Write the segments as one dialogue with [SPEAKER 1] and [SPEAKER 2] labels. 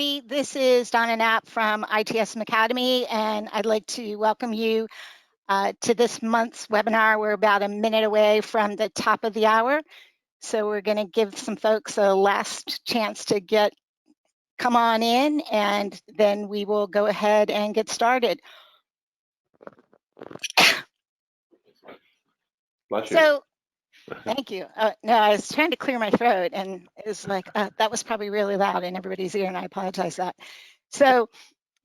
[SPEAKER 1] everybody. This is Donna Knapp from ITSM Academy, and I'd like to welcome you to this month's webinar. We're about a minute away from the top of the hour, so we're going to give some folks a last chance to come on in, and then we will go ahead and get started. So, thank you. No, I was trying to clear my throat, and it was like, that was probably really loud in everybody's ear, and I apologize for that. So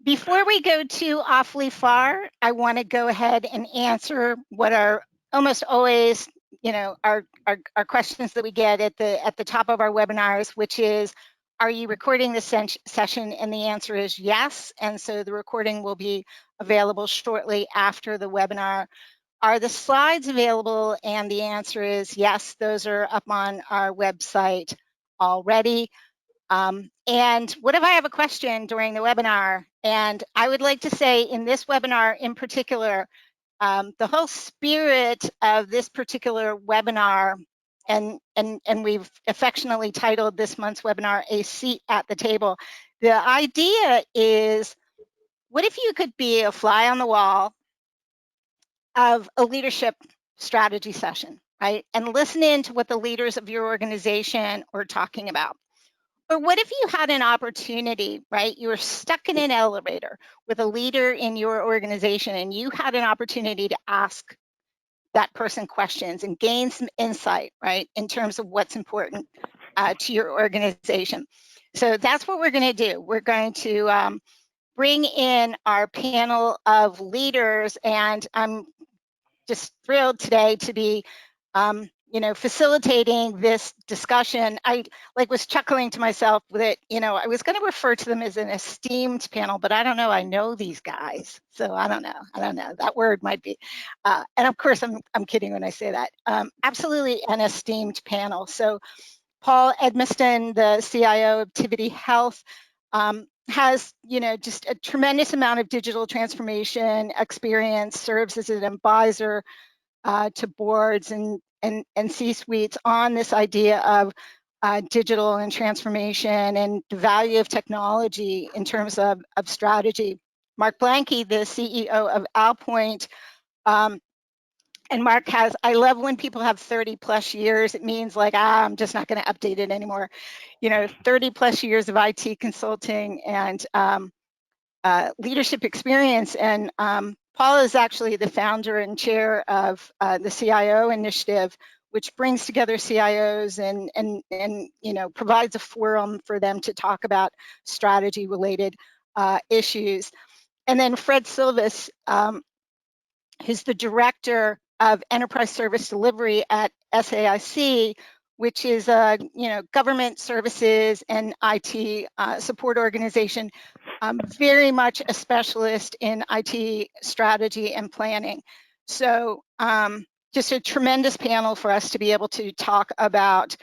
[SPEAKER 1] before we go too awfully far, I want to go ahead and answer what are almost always, our questions that we get at the top of our webinars, which is, are you recording this session? And the answer is yes. And so the recording will be available shortly after the webinar. Are the slides available? And the answer is yes, those are up on our website already. And what if I have a question during the webinar? And I would like to say in this webinar in particular, the whole spirit of this particular webinar, and we've affectionately titled this month's webinar, A Seat at the Table. The idea is, what if you could be a fly on the wall of a leadership strategy session, right? And listen in to what the leaders of your organization are talking about. Or what if you had an opportunity, right? You were stuck in an elevator with a leader in your organization, and you had an opportunity to ask that person questions and gain some insight, right, in terms of what's important to your organization. So that's what we're going to do. We're going to bring in our panel of leaders, and I'm just thrilled today to be facilitating this discussion. I was chuckling to myself with it. I was going to refer to them as an esteemed panel, but I don't know. I know these guys, so I don't know. That word might be, and of course I'm kidding when I say that. Absolutely an esteemed panel. So Paul Edmisten, the CIO of Tivity Health, has just a tremendous amount of digital transformation experience, serves as an advisor to boards and C-suites on this idea of digital and transformation and the value of technology in terms of strategy. Mark Blanke, the CEO of OwlPoint, and Mark has, I love when people have 30 plus years. It means like, I'm just not going to update it anymore. 30 plus years of IT consulting and leadership experience. And Paul is actually the founder and chair of the CIO initiative, which brings together CIOs and provides a forum for them to talk about strategy related issues. And then Fred Silva, who's the director of enterprise service delivery at SAIC, which is a government services and IT support organization, very much a specialist in IT strategy and planning. So just a tremendous panel for us to be able to talk about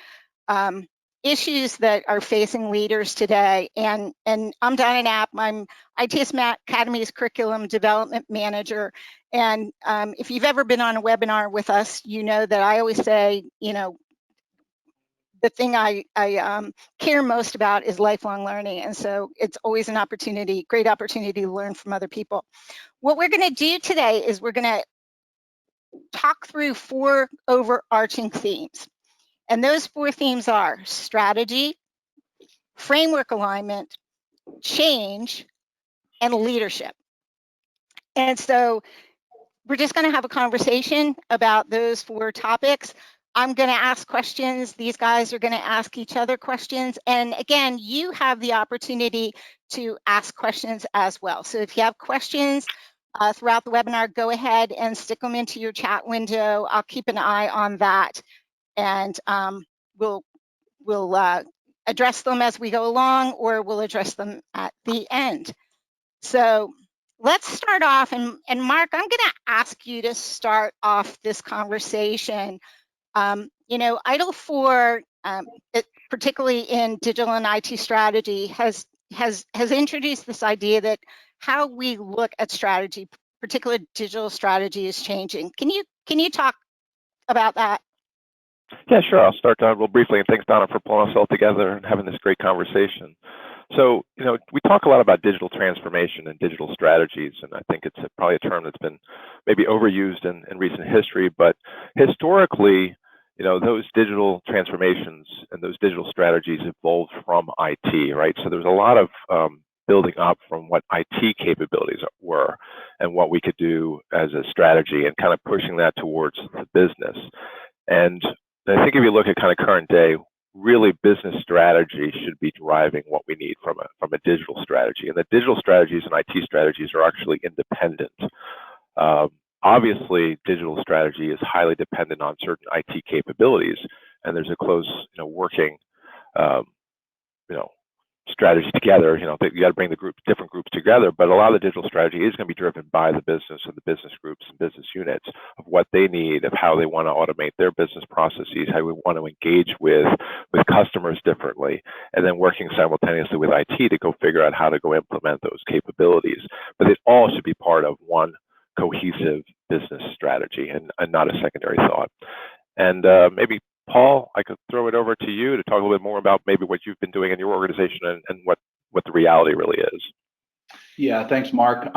[SPEAKER 1] issues that are facing leaders today. And I'm Donna Knapp. I'm ITSM Academy's Curriculum Development Manager. And if you've ever been on a webinar with us, you know that I always say, the thing I care most about is lifelong learning. And so it's always an opportunity, great opportunity to learn from other people. What we're going to do today is we're going to talk through 4 overarching themes. And those 4 themes are strategy, framework alignment, change, and leadership. And so we're just going to have a conversation about those 4 topics. I'm going to ask questions. These guys are going to ask each other questions. And again, you have the opportunity to ask questions as well. So if you have questions throughout the webinar, go ahead and stick them into your chat window. I'll keep an eye on that. And we'll address them as we go along, or we'll address them at the end. So let's start off. And Mark, I'm going to ask you to start off this conversation. ITIL 4, particularly in digital and IT strategy, has introduced this idea that how we look at strategy, particularly digital strategy, is changing. Can you talk about that?
[SPEAKER 2] Yeah, sure. I'll start real briefly, and thanks, Donna, for pulling us all together and having this great conversation. So, we talk a lot about digital transformation and digital strategies, and I think it's probably a term that's been maybe overused in recent history, but historically, those digital transformations and those digital strategies evolved from IT, right? So there's a lot of building up from what IT capabilities were and what we could do as a strategy and kind of pushing that towards the business. And I think if you look at kind of current day, really business strategy should be driving what we need from a digital strategy. And the digital strategies and IT strategies are actually independent. Obviously, digital strategy is highly dependent on certain IT capabilities, and there's a close, working, strategy together. You got to bring the different groups together, but a lot of the digital strategy is going to be driven by the business and the business groups and business units of what they need, of how they want to automate their business processes, how we want to engage with customers differently, and then working simultaneously with IT to go figure out how to go implement those capabilities. But it all should be part of one cohesive business strategy and not a secondary thought. And maybe Paul, I could throw it over to you to talk a little bit more about maybe what you've been doing in your organization and what the reality really is.
[SPEAKER 3] Yeah, thanks, Mark.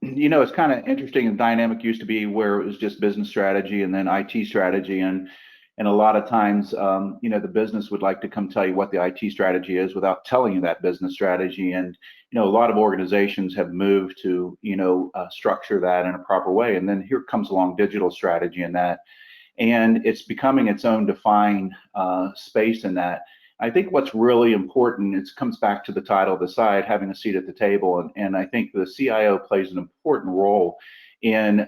[SPEAKER 3] It's kind of interesting. The dynamic used to be where it was just business strategy and then IT strategy, and a lot of times, the business would like to come tell you what the IT strategy is without telling you that business strategy. And a lot of organizations have moved to structure that in a proper way. And then here comes along digital strategy in that. And it's becoming its own defined space in that. I think what's really important, it comes back to the title, Decide, having a seat at the table. And I think the CIO plays an important role in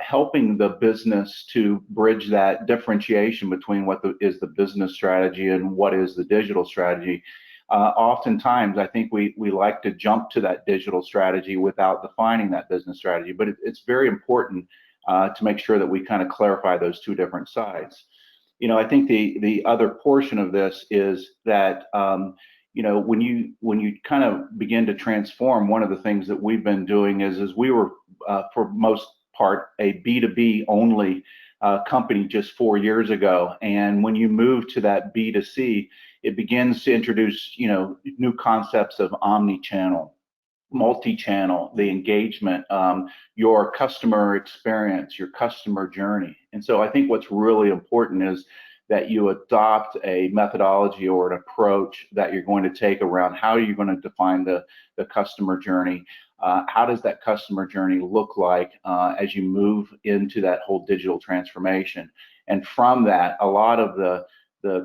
[SPEAKER 3] helping the business to bridge that differentiation between what is the business strategy and what is the digital strategy. Oftentimes, I think we like to jump to that digital strategy without defining that business strategy, but it's very important to make sure that we kind of clarify those two different sides. I think the other portion of this is that when you kind of begin to transform, one of the things that we've been doing is we were for most part a B2B only company just 4 years ago, and when you move to that B2C, it begins to introduce new concepts of omni-channel, multi-channel, the engagement, your customer experience, your customer journey. And so I think what's really important is that you adopt a methodology or an approach that you're going to take around how you're going to define the customer journey. How does that customer journey look like as you move into that whole digital transformation? And from that, a lot of the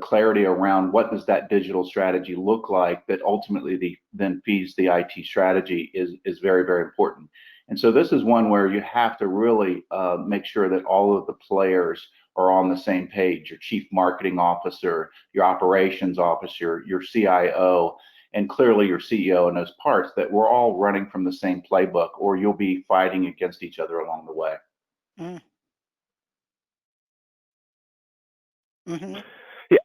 [SPEAKER 3] clarity around what does that digital strategy look like that ultimately then feeds the IT strategy is very, very important. And so this is one where you have to really make sure that all of the players are on the same page, your chief marketing officer, your operations officer, your CIO, and clearly your CEO and those parts, that we're all running from the same playbook, or you'll be fighting against each other along the way.
[SPEAKER 1] Mm-hmm.
[SPEAKER 2] Yeah,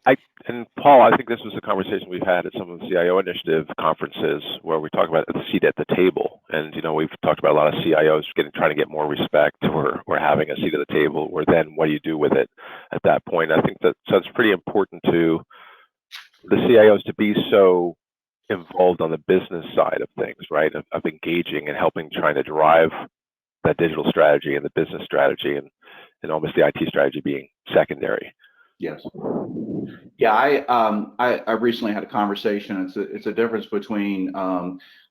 [SPEAKER 2] and Paul, I think this was a conversation we've had at some of the CIO initiative conferences where we talk about the seat at the table, and we've talked about a lot of CIOs trying to get more respect or having a seat at the table, or then what do you do with it at that point? I think that so it's pretty important to the CIOs to be so involved on the business side of things, right? Of engaging and helping, trying to drive that digital strategy and the business strategy, and almost the IT strategy being secondary.
[SPEAKER 3] Yes. Yeah, I recently had a conversation. It's a difference between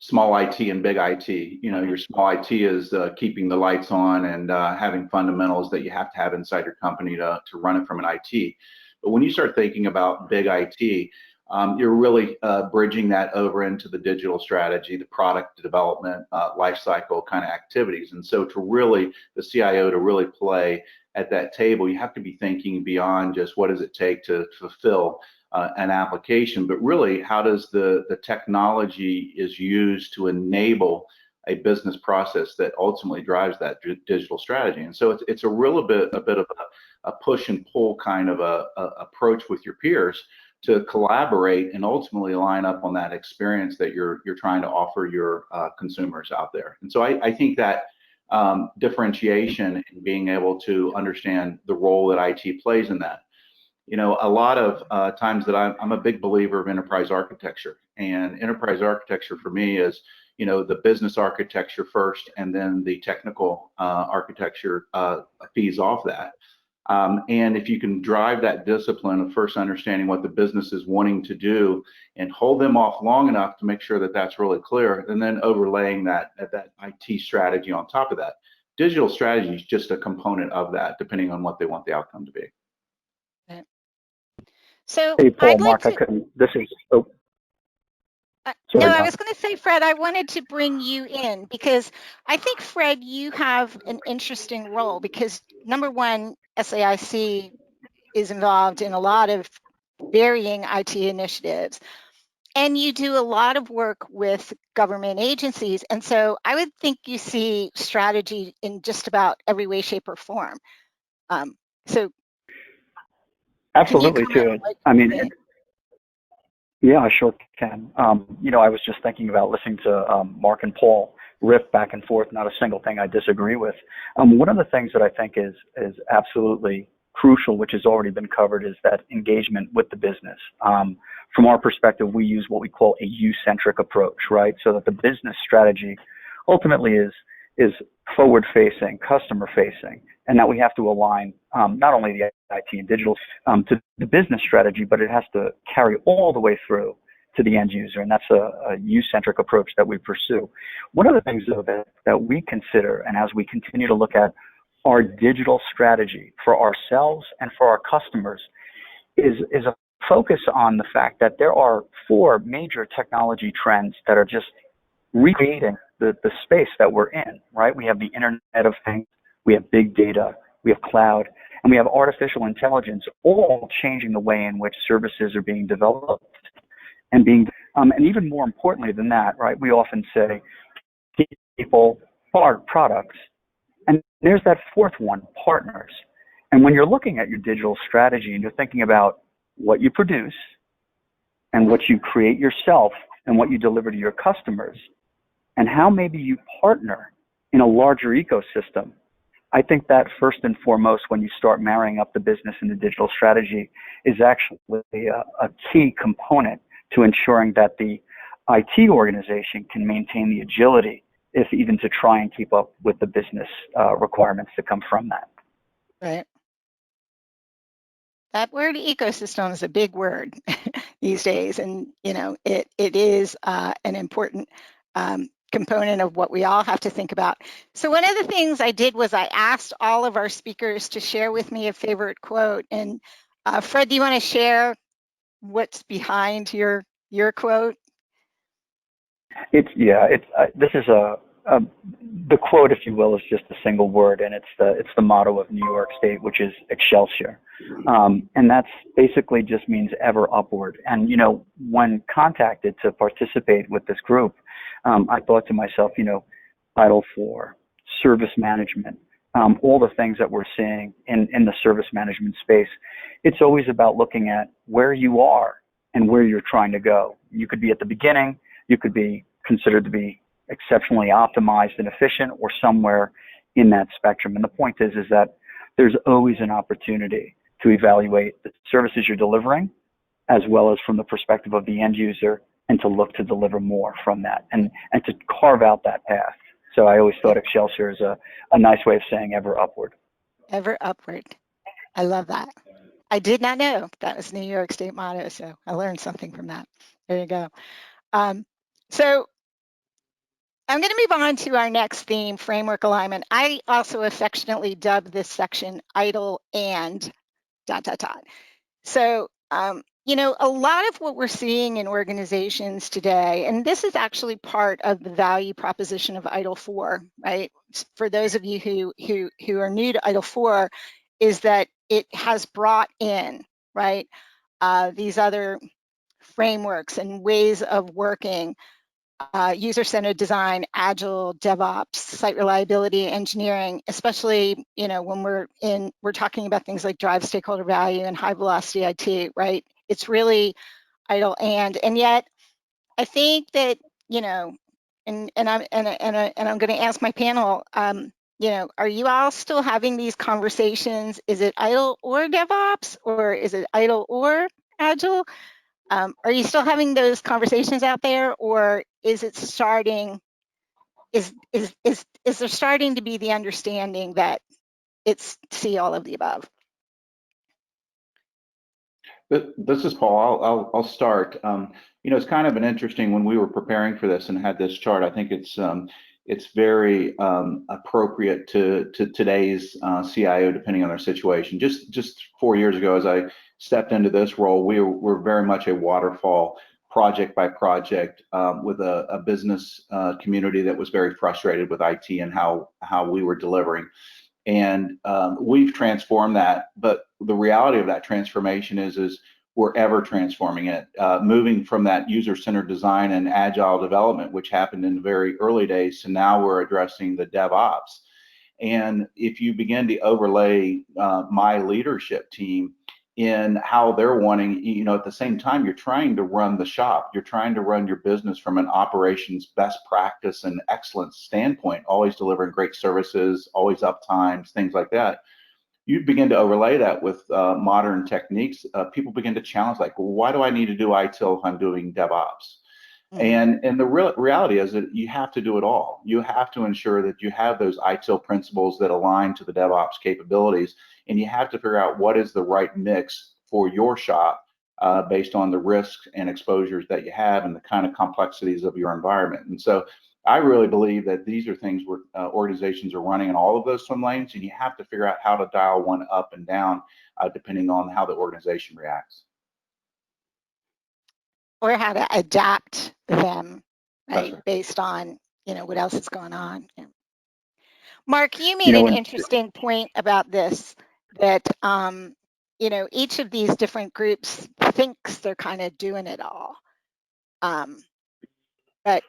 [SPEAKER 3] small IT and big IT. Your small IT is keeping the lights on and having fundamentals that you have to have inside your company to run it from an IT. But when you start thinking about big IT, you're really bridging that over into the digital strategy, the product development, life cycle kind of activities. And so the CIO to really play at that table, you have to be thinking beyond just what does it take to fulfill an application, but really how does the technology is used to enable a business process that ultimately drives that digital strategy. And so it's a bit of a push and pull kind of a approach with your peers to collaborate and ultimately line up on that experience that you're trying to offer your consumers out there. And so I think that differentiation and being able to understand the role that IT plays in that. a lot of times that I'm a big believer of enterprise architecture, and enterprise architecture for me is, the business architecture first, and then the technical architecture feeds off that. And if you can drive that discipline of first understanding what the business is wanting to do and hold them off long enough to make sure that that's really clear, and then overlaying that IT strategy on top of that. Digital strategy is just a component of that, depending on what they want the outcome to be.
[SPEAKER 1] So
[SPEAKER 4] hey, Paul,
[SPEAKER 1] I'd like
[SPEAKER 4] Mark, I
[SPEAKER 1] to,
[SPEAKER 4] couldn't. This is.
[SPEAKER 1] no,
[SPEAKER 4] Sorry,
[SPEAKER 1] I
[SPEAKER 4] Don.
[SPEAKER 1] was going to say, Fred, I wanted to bring you in because I think, Fred, you have an interesting role because, number one, SAIC is involved in a lot of varying IT initiatives, and you do a lot of work with government agencies. And so I would think you see strategy in just about every way, shape, or form. So
[SPEAKER 4] Absolutely,
[SPEAKER 1] can you
[SPEAKER 4] too.
[SPEAKER 1] comment?
[SPEAKER 4] I mean, yeah, I sure can. I was just thinking about listening to Mark and Paul riff back and forth. Not a single thing I disagree with. One of the things that I think is absolutely crucial, which has already been covered, is that engagement with the business. From our perspective, we use what we call a you-centric approach, right? So that the business strategy ultimately is forward-facing, customer-facing, and that we have to align not only the IT and digital to the business strategy, but it has to carry all the way through to the end user, and that's a you-centric approach that we pursue. One of the things, though, that we consider, and as we continue to look at our digital strategy for ourselves and for our customers, is a focus on the fact that there are 4 major technology trends that are just recreating the space that we're in, right? We have the Internet of Things, we have big data, we have cloud, and we have artificial intelligence, all changing the way in which services are being developed and and even more importantly than that, right? We often say people, products, and there's that 4th one, partners. And when you're looking at your digital strategy and you're thinking about what you produce and what you create yourself and what you deliver to your customers, and how maybe you partner in a larger ecosystem, I think that first and foremost, when you start marrying up the business and the digital strategy, is actually a key component to ensuring that the IT organization can maintain the agility, if even to try and keep up with the business requirements that come from that.
[SPEAKER 1] Right. That word ecosystem is a big word these days, and it is an important component of what we all have to think about. So one of the things I did was I asked all of our speakers to share with me a favorite quote. And Fred, do you want to share what's behind your quote?
[SPEAKER 4] This is the quote, if you will, is just a single word, and it's the motto of New York State, which is Excelsior, and that's basically just means ever upward. And when contacted to participate with this group, I thought to myself, ITIL 4, service management, all the things that we're seeing in the service management space. It's always about looking at where you are and where you're trying to go. You could be at the beginning, you could be considered to be exceptionally optimized and efficient, or somewhere in that spectrum. And the point is that there's always an opportunity to evaluate the services you're delivering, as well as from the perspective of the end user, and to look to deliver more from that, and to carve out that path. So I always thought Excelsior is a nice way of saying ever upward. Ever upward.
[SPEAKER 1] I love that. I did not know that was New York State motto, so I learned something from that. There you go. So I'm going to move on to our next theme, framework alignment. I also affectionately dub this section ITIL and ... So, a lot of what we're seeing in organizations today, and this is actually part of the value proposition of ITIL 4, right? For those of you who are new to ITIL 4, is that it has brought in, right, these other frameworks and ways of working, user-centered design, agile, DevOps, site reliability, engineering, especially, when we're talking about things like drive stakeholder value and high velocity IT, right? It's really ITIL and yet I think that, and I'm going to ask my panel, are you all still having these conversations? Is it ITIL or DevOps, or is it ITIL or Agile? Are you still having those conversations out there, or is it starting? Is there starting to be the understanding that it's see all of the above?
[SPEAKER 3] This is Paul. I'll start. It's kind of an interesting, when we were preparing for this and had this chart, I think it's very appropriate to today's CIO, depending on their situation. Just 4 years ago, as I stepped into this role, we were very much a waterfall, project by project, with a business community that was very frustrated with IT and how we were delivering. And we've transformed that, but the reality of that transformation is we're ever transforming it, moving from that user-centered design and agile development, which happened in the very early days, to now we're addressing the DevOps. And if you begin to overlay my leadership team in how they're wanting, at the same time, you're trying to run the shop, you're trying to run your business from an operations best practice and excellence standpoint, always delivering great services, always up times, things like that. You begin to overlay that with modern techniques. People begin to challenge, like, well, why do I need to do ITIL if I'm doing DevOps? And the reality is that you have to do it all. You have to ensure that you have those ITIL principles that align to the DevOps capabilities, and you have to figure out what is the right mix for your shop based on the risks and exposures that you have and the kind of complexities of your environment. And so I really believe that these are things where organizations are running in all of those swim lanes, and you have to figure out how to dial one up and down depending on how the organization reacts.
[SPEAKER 1] Or how to adapt them, right,
[SPEAKER 3] Right.
[SPEAKER 1] based on, what else is going on. Yeah. Mark, you made an interesting point about this, that, each of these different groups thinks they're kind of doing it all. But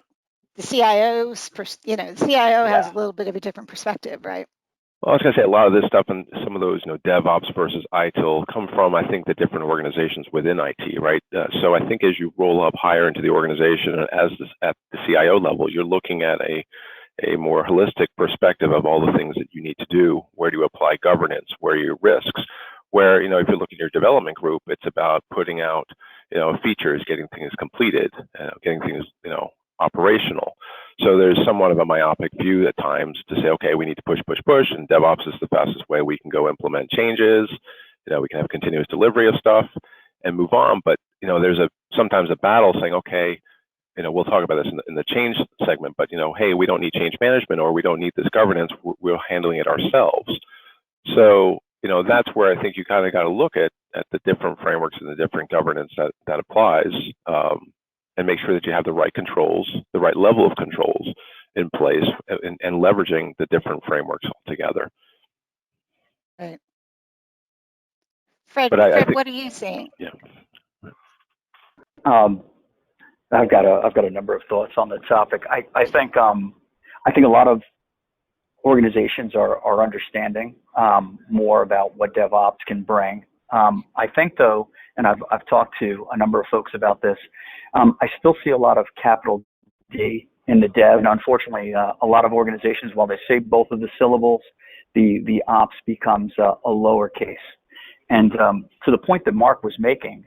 [SPEAKER 1] the CIO's, the CIO has a little bit of a different perspective, right?
[SPEAKER 2] Well, I was going to say a lot of this stuff and some of those, DevOps versus ITIL come from, I think, the different organizations within IT, right? So I think as you roll up higher into the organization, at the CIO level, you're looking at a more holistic perspective of all the things that you need to do. Where do you apply governance? Where are your risks? Where, if you look at your development group, it's about putting out, features, getting things completed, getting things, operational. So there's somewhat of a myopic view at times to say, okay, we need to push, and DevOps is the fastest way we can go implement changes. We can have continuous delivery of stuff and move on. But, there's sometimes a battle saying, okay, we'll talk about this in the change segment, but, hey, we don't need change management, or we don't need this governance. We're handling it ourselves. So, that's where I think you kind of got to look at the different frameworks and the different governance that applies, and make sure that you have the right controls, the right level of controls in place, and leveraging the different frameworks altogether.
[SPEAKER 1] Right. Fred,
[SPEAKER 2] I think,
[SPEAKER 1] what are you saying?
[SPEAKER 2] Yeah.
[SPEAKER 4] I've got a number of thoughts on the topic. I think a lot of organizations are understanding more about what DevOps can bring. I think, though, and I've talked to a number of folks about this, I still see a lot of capital D in the dev, and unfortunately, a lot of organizations, while they say both of the syllables, the ops becomes a lowercase. And to the point that Mark was making,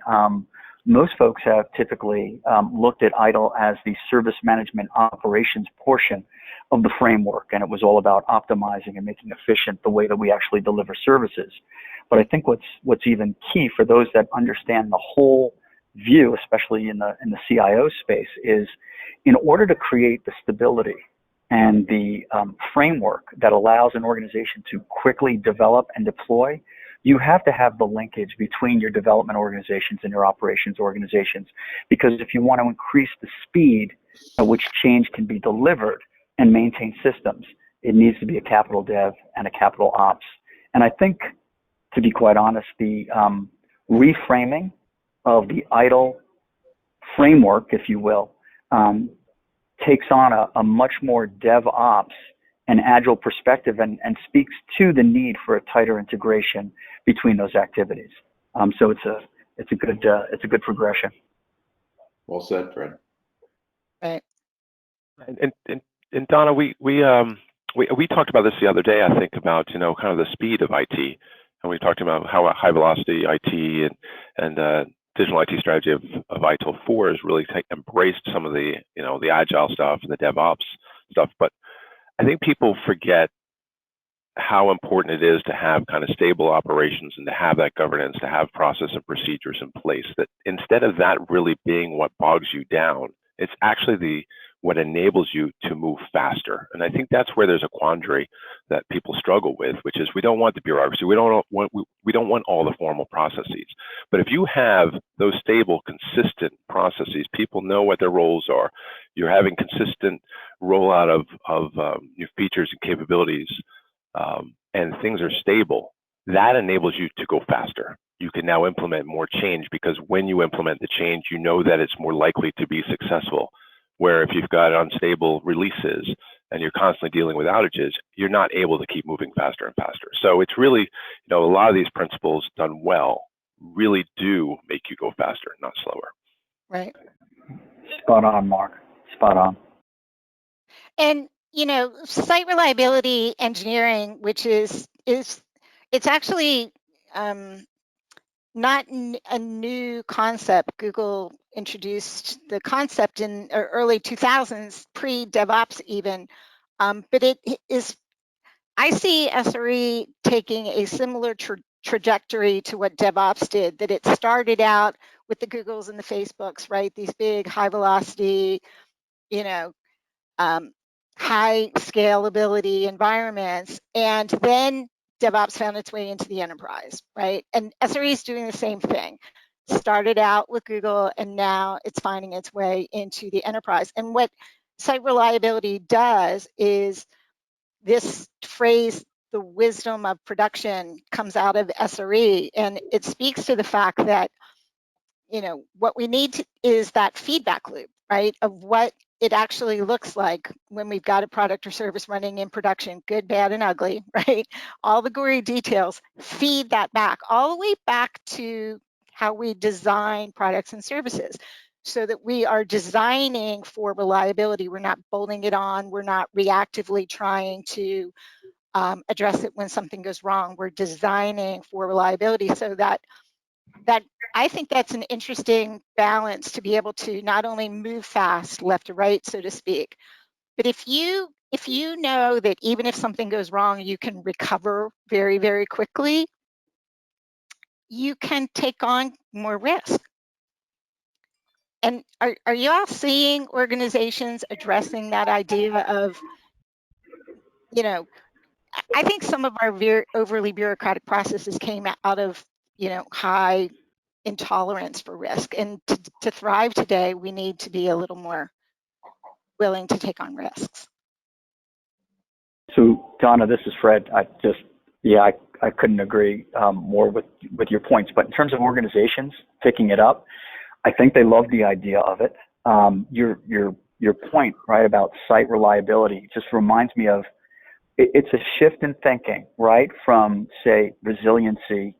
[SPEAKER 4] most folks have typically looked at ITIL as the service management operations portion of the framework, and it was all about optimizing and making efficient the way that we actually deliver services. But I think what's even key for those that understand the whole view, especially in the CIO space, is in order to create the stability and the framework that allows an organization to quickly develop and deploy, you have to have the linkage between your development organizations and your operations organizations. Because if you want to increase the speed at which change can be delivered and maintain systems, it needs to be a capital dev and a capital ops. And I think, to be quite honest, the reframing of the ITIL framework, if you will, takes on a much more DevOps and agile perspective, and speaks to the need for a tighter integration between those activities. So it's a good progression.
[SPEAKER 3] Well said, Fred.
[SPEAKER 1] Right.
[SPEAKER 2] And Donna, we we talked about this the other day, I think, about, kind of the speed of IT. And we talked about how a high velocity IT and digital IT strategy of ITIL 4 has really embraced some of the, the agile stuff and the DevOps stuff. But I think people forget how important it is to have kind of stable operations and to have that governance, to have process and procedures in place, that instead of that really being what bogs you down, it's actually what enables you to move faster. And I think that's where there's a quandary that people struggle with, which is we don't want the bureaucracy, we don't want all the formal processes. But if you have those stable, consistent processes, people know what their roles are, you're having consistent rollout of new features and capabilities, and things are stable, that enables you to go faster. You can now implement more change, because when you implement the change, you know that it's more likely to be successful. Where if you've got unstable releases and you're constantly dealing with outages, you're not able to keep moving faster and faster. So it's really, a lot of these principles done well really do make you go faster, not slower.
[SPEAKER 1] Right.
[SPEAKER 4] Spot on, Mark. Spot on.
[SPEAKER 1] And, site reliability engineering, which it's actually not a new concept. Google introduced the concept in early 2000s, pre-DevOps even, but it is, I see SRE taking a similar trajectory to what DevOps did, that it started out with the Googles and the Facebooks, right? These big high velocity, high scalability environments, and then DevOps found its way into the enterprise, right? And SRE is doing the same thing. Started out with Google, and now it's finding its way into the enterprise. And what site reliability does is, this phrase, the wisdom of production, comes out of SRE, and it speaks to the fact that, what we need is that feedback loop, right, of what it actually looks like when we've got a product or service running in production, good, bad, and ugly, right? All the gory details, feed that back, all the way back to how we design products and services, so that we are designing for reliability. We're not bolting it on. We're not reactively trying to address it when something goes wrong. We're designing for reliability, so that I think that's an interesting balance, to be able to not only move fast left to right, so to speak, but if you know that even if something goes wrong, you can recover very, very quickly, you can take on more risk. And are you all seeing organizations addressing that idea of, I think some of our overly bureaucratic processes came out of, high intolerance for risk. And to thrive today, we need to be a little more willing to take on risks.
[SPEAKER 4] So, Donna, this is Fred. I couldn't agree more with your points. But in terms of organizations picking it up, I think they love the idea of it. Your point, right, about site reliability just reminds me of, it's a shift in thinking, right, from, say, resiliency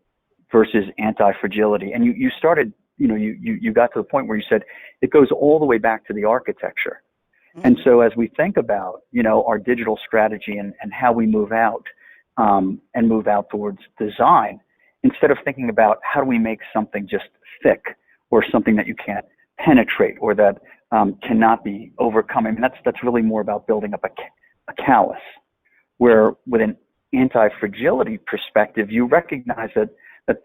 [SPEAKER 4] versus anti-fragility. And you started, you got to the point where you said it goes all the way back to the architecture. Mm-hmm. And so as we think about, our digital strategy and how we move out and move out towards design, instead of thinking about how do we make something just thick or something that you can't penetrate or that cannot be overcome. I mean, that's really more about building up a callus, where with an anti-fragility perspective, you recognize that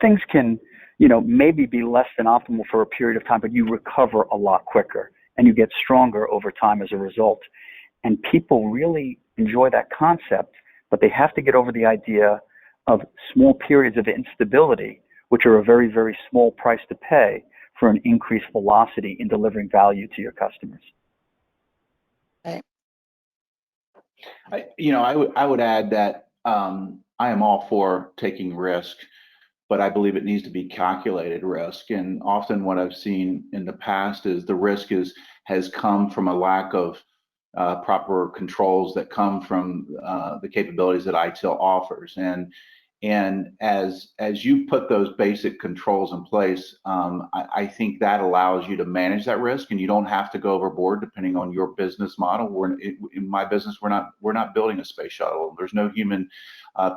[SPEAKER 4] things can, maybe be less than optimal for a period of time, but you recover a lot quicker and you get stronger over time as a result. And people really enjoy that concept, but they have to get over the idea of small periods of instability, which are a very, very small price to pay for an increased velocity in delivering value to your customers.
[SPEAKER 1] Right.
[SPEAKER 3] I would add that I am all for taking risk, but I believe it needs to be calculated risk. And often what I've seen in the past is the risk has come from a lack of proper controls that come from the capabilities that ITIL offers. And And as you put those basic controls in place, I think that allows you to manage that risk, and you don't have to go overboard depending on your business model. In my business, we're not building a space shuttle. There's no human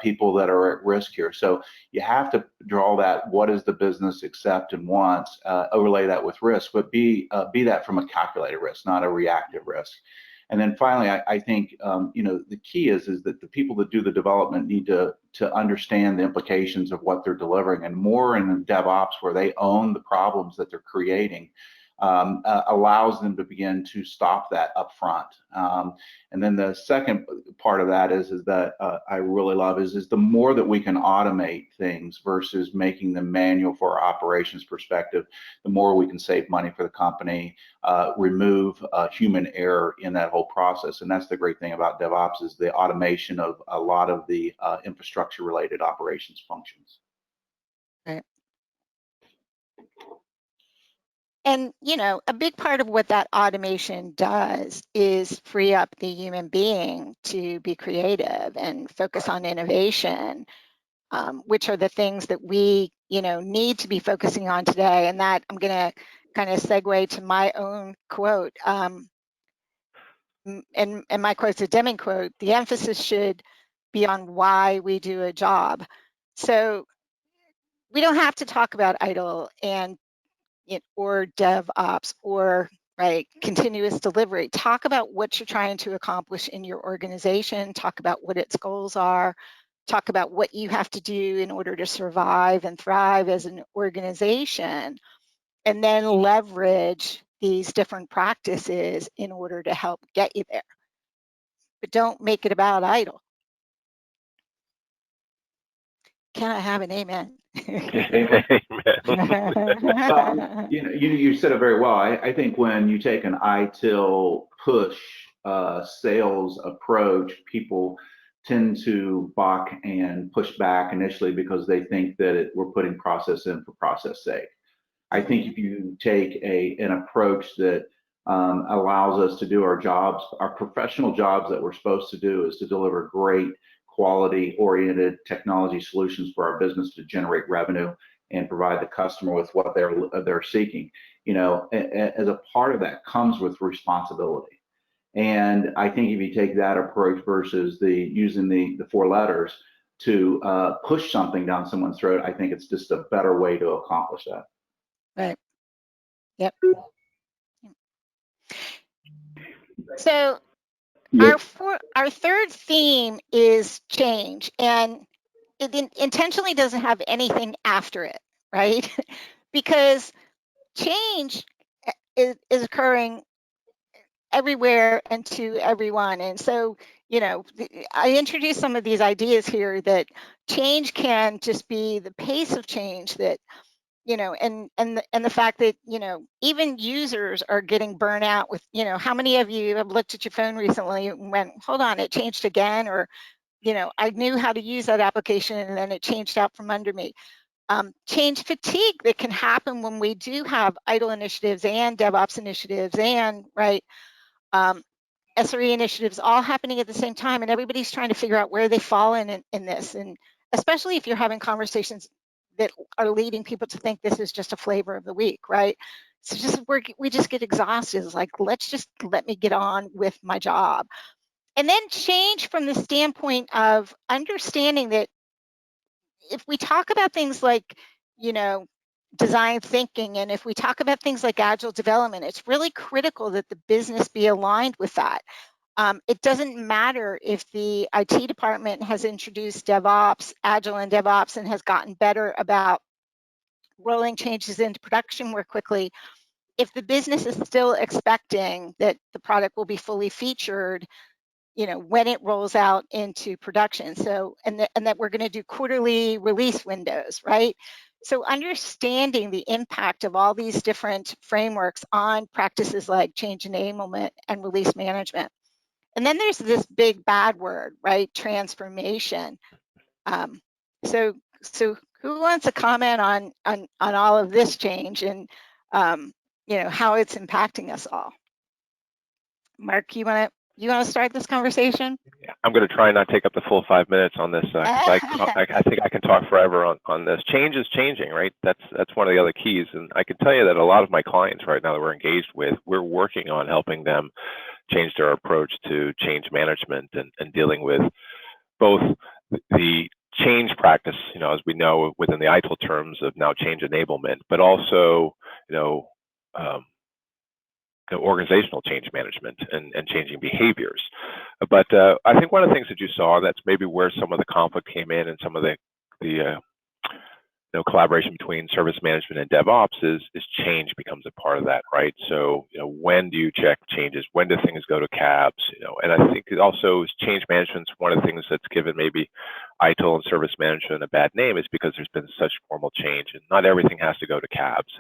[SPEAKER 3] people that are at risk here. So you have to draw that. What does the business accept and wants? Overlay that with risk, but be that from a calculated risk, not a reactive risk. And then finally, I think the key is that the people that do the development need to understand the implications of what they're delivering, and more in DevOps, where they own the problems that they're creating, allows them to begin to stop that up front. And then the second part of that is that I really love is the more that we can automate things versus making them manual for our operations perspective, the more we can save money for the company, remove human error in that whole process. And that's the great thing about DevOps, is the automation of a lot of the infrastructure related operations functions.
[SPEAKER 1] Right. And, a big part of what that automation does is free up the human being to be creative and focus on innovation, which are the things that we, need to be focusing on today. And that I'm going to kind of segue to my own quote. And my quote's a Deming quote: the emphasis should be on why we do a job. So we don't have to talk about ITIL or DevOps or continuous delivery. Talk about what you're trying to accomplish in your organization. Talk about what its goals are. Talk about what you have to do in order to survive and thrive as an organization, and then leverage these different practices in order to help get you there. But don't make it about ITIL. Can I have an amen?
[SPEAKER 2] Amen.
[SPEAKER 3] You said it very well. I think when you take an ITIL push sales approach, people tend to balk and push back initially because they think that we're putting process in for process sake. I think if you take an approach that allows us to do our jobs, our professional jobs that we're supposed to do, is to deliver great quality-oriented technology solutions for our business to generate revenue and provide the customer with what they're seeking. As a part of that comes with responsibility. And I think if you take that approach versus using the four letters to push something down someone's throat, I think it's just a better way to accomplish that.
[SPEAKER 1] Right. Yep. So our third theme is change, and it intentionally doesn't have anything after it, right? Because change is occurring everywhere and to everyone. And so, I introduced some of these ideas here that change can just be the pace of change that, and the fact that, even users are getting burnt out with, how many of you have looked at your phone recently and went, hold on, it changed again, or, I knew how to use that application and then it changed out from under me. Change fatigue that can happen when we do have ITIL initiatives and DevOps initiatives and SRE initiatives all happening at the same time, and everybody's trying to figure out where they fall in this. And especially if you're having conversations that are leading people to think this is just a flavor of the week, right? So we just get exhausted. It's like, let me get on with my job. And then change from the standpoint of understanding that if we talk about things like, design thinking, and if we talk about things like agile development, it's really critical that the business be aligned with that. It doesn't matter if the IT department has introduced DevOps, Agile and DevOps, and has gotten better about rolling changes into production more quickly. If the business is still expecting that the product will be fully featured, when it rolls out into production. So, and that we're going to do quarterly release windows, right? So understanding the impact of all these different frameworks on practices like change enablement and release management. And then there's this big bad word, right? Transformation. So who wants to comment on all of this change and how it's impacting us all? Mark, you want you want to start this conversation?
[SPEAKER 2] Yeah, I'm going to try not to take up the full 5 minutes on this because I think I can talk forever on this. Change is changing, right? That's one of the other keys, and I can tell you that a lot of my clients right now that we're engaged with, we're working on helping them change their approach to change management and dealing with both the change practice, as we know within the ITIL terms of now change enablement, but also, organizational change management and changing behaviors. But I think one of the things that you saw, that's maybe where some of the conflict came in and some of the collaboration between service management and DevOps is change becomes a part of that, right? So, when do you check changes? When do things go to cabs? And I think it also change management's one of the things that's given maybe ITIL and service management a bad name is because there's been such formal change and not everything has to go to cabs.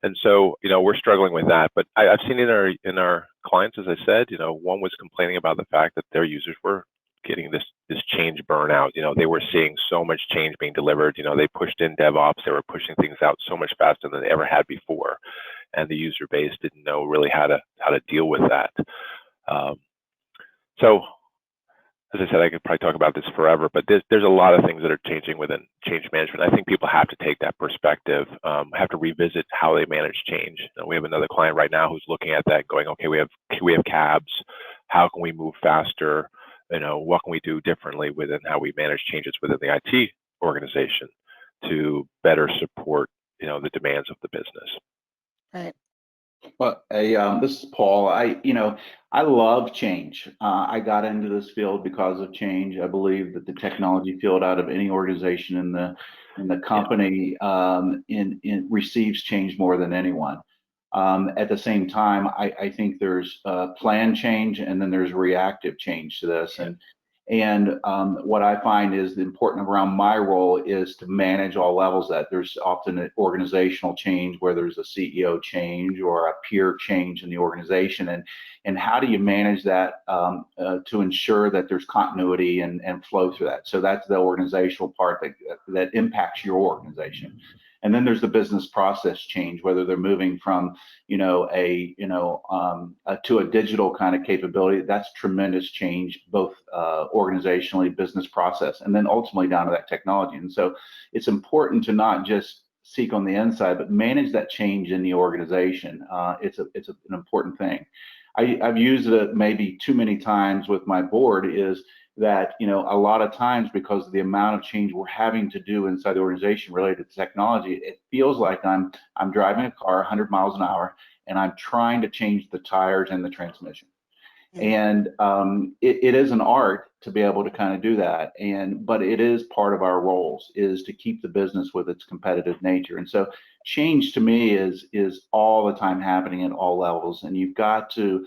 [SPEAKER 2] And so, we're struggling with that. But I've seen in our clients, as I said, one was complaining about the fact that their users were getting this change burnout. They were seeing so much change being delivered. They pushed in DevOps. They were pushing things out so much faster than they ever had before, and the user base didn't know really how to deal with that. So, as I said, I could probably talk about this forever, but there's a lot of things that are changing within change management. I think people have to take that perspective, have to revisit how they manage change. We have another client right now who's looking at that, going, okay, we have cabs. How can we move faster? What can we do differently within how we manage changes within the IT organization to better support, the demands of the business.
[SPEAKER 1] Right.
[SPEAKER 3] Well, this is Paul. I love change. I got into this field because of change. I believe that the technology field, out of any organization in the company, receives change more than anyone. At the same time, I think there's planned change and then there's reactive change to this. And what I find is the important around my role is to manage all levels of that. There's often an organizational change where there's a CEO change or a peer change in the organization. And how do you manage that to ensure that there's continuity and flow through that? So that's the organizational part that impacts your organization. And then there's the business process change, whether they're moving from, to a digital kind of capability. That's tremendous change, both organizationally, business process, and then ultimately down to that technology. And so it's important to not just seek on the inside, but manage that change in the organization. It's an important thing. I've used it maybe too many times with my board is that, a lot of times because of the amount of change we're having to do inside the organization related to technology, it feels like I'm driving a car 100 miles an hour and I'm trying to change the tires and the transmission. And it is an art to be able to kind of do that. But it is part of our roles is to keep the business with its competitive nature. And so change to me is all the time happening at all levels. And you've got to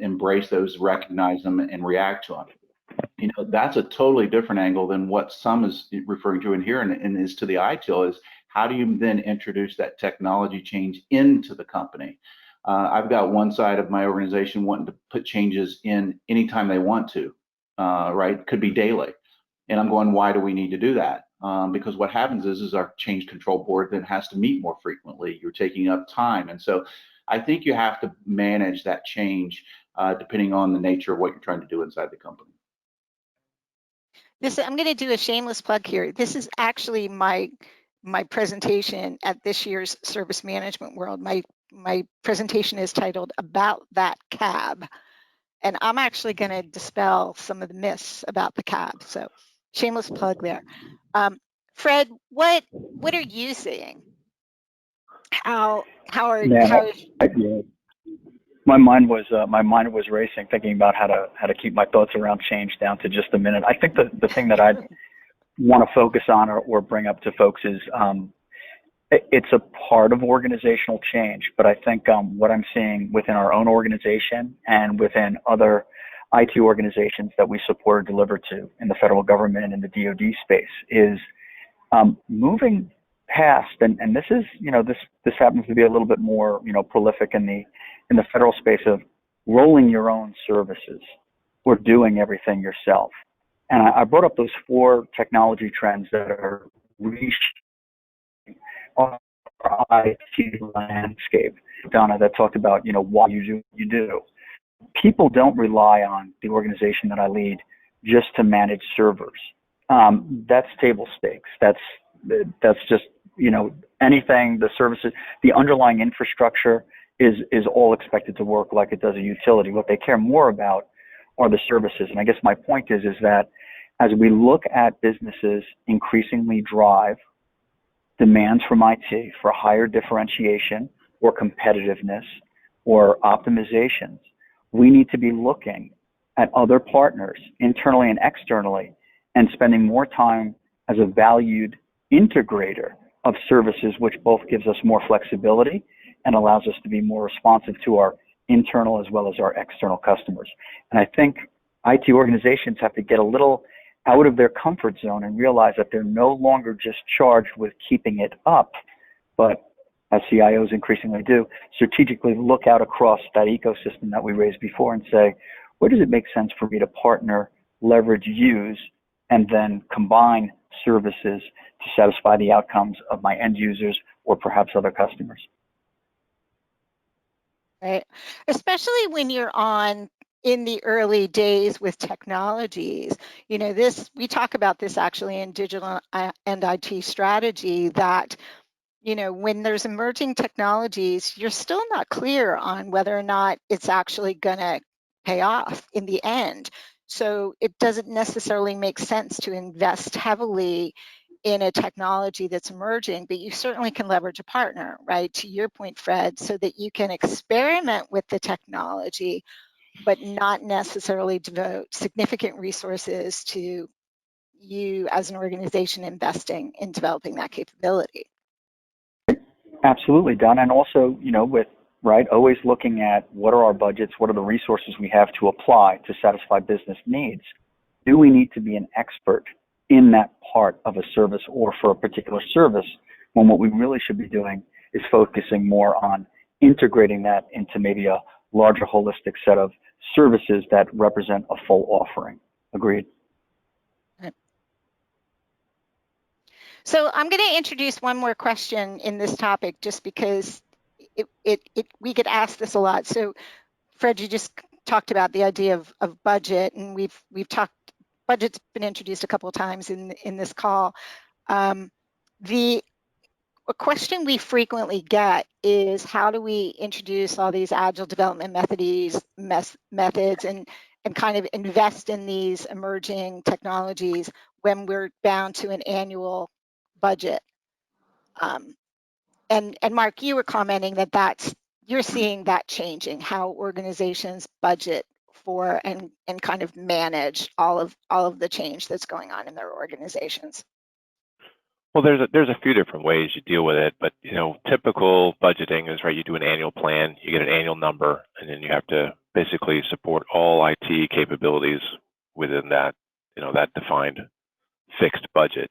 [SPEAKER 3] embrace those, recognize them, and react to them. That's a totally different angle than what some is referring to in here and is to the ITIL is how do you then introduce that technology change into the company? I've got one side of my organization wanting to put changes in anytime they want to, right? Could be daily. And I'm going, why do we need to do that? Because what happens is our change control board then has to meet more frequently. You're taking up time. And so I think you have to manage that change depending on the nature of what you're trying to do inside the company.
[SPEAKER 1] I'm going to do a shameless plug here. This is actually my presentation at this year's Service Management World. My presentation is titled About That Cab. And I'm actually going to dispel some of the myths about the cab. So shameless plug there. Fred, what are you seeing?
[SPEAKER 4] My mind was racing, thinking about how to keep my thoughts around change down to just a minute. I think the thing that I'd want to focus on or bring up to folks is it's a part of organizational change, but I think what I'm seeing within our own organization and within other IT organizations that we support or deliver to in the federal government and in the DoD space is moving past, and this is, this happens to be a little bit more, prolific in the federal space of rolling your own services or doing everything yourself. And I brought up those 4 technology trends that are reshaping our IT landscape. Donna, that talked about, why you do what you do. people don't rely on the organization that I lead just to manage servers. That's table stakes. That's just, you know, anything, the services, the underlying infrastructure is all expected to work like it does a utility. What they care more about are the services. And I guess my point is that as we look at businesses increasingly drive demands from IT for higher differentiation or competitiveness or optimizations, we need to be looking at other partners internally and externally and spending more time as a valued integrator of services, which both gives us more flexibility and allows us to be more responsive to our internal as well as our external customers. And I think IT organizations have to get a little out of their comfort zone and realize that they're no longer just charged with keeping it up, but as CIOs increasingly do, strategically look out across that ecosystem that we raised before and say, where does it make sense for me to partner, leverage, use, and then combine services to satisfy the outcomes of my end users or perhaps other customers?
[SPEAKER 1] Right. Especially when you're in the early days with technologies. You know, we talk about this actually in digital and IT strategy, that, you know, when there's emerging technologies, you're still not clear on whether or not it's actually going to pay off in the end. So it doesn't necessarily make sense to invest heavily in a technology that's emerging, but you certainly can leverage a partner, right? To your point, Fred, so that you can experiment with the technology, but not necessarily devote significant resources to you as an organization investing in developing that capability.
[SPEAKER 4] Absolutely, Donna. And also, you know, always looking at what are our budgets, what are the resources we have to apply to satisfy business needs. Do we need to be an expert in that part of a service or for a particular service, when what we really should be doing is focusing more on integrating that into maybe a larger holistic set of services that represent a full offering? Agreed.
[SPEAKER 1] So I'm going to introduce one more question in this topic, just because we get asked this a lot. So Fred, you just talked about the idea of budget, and we've talked, budget's been introduced a couple of times in this call. A question we frequently get is, how do we introduce all these agile development methods and kind of invest in these emerging technologies when we're bound to an annual budget? And Mark, you were commenting that you're seeing that changing, how organizations budget for and kind of manage all of the change that's going on in their organizations.
[SPEAKER 2] Well, there's a few different ways you deal with it, but you know, typical budgeting is, right, you do an annual plan, you get an annual number, and then you have to basically support all IT capabilities within that, you know, that defined fixed budget.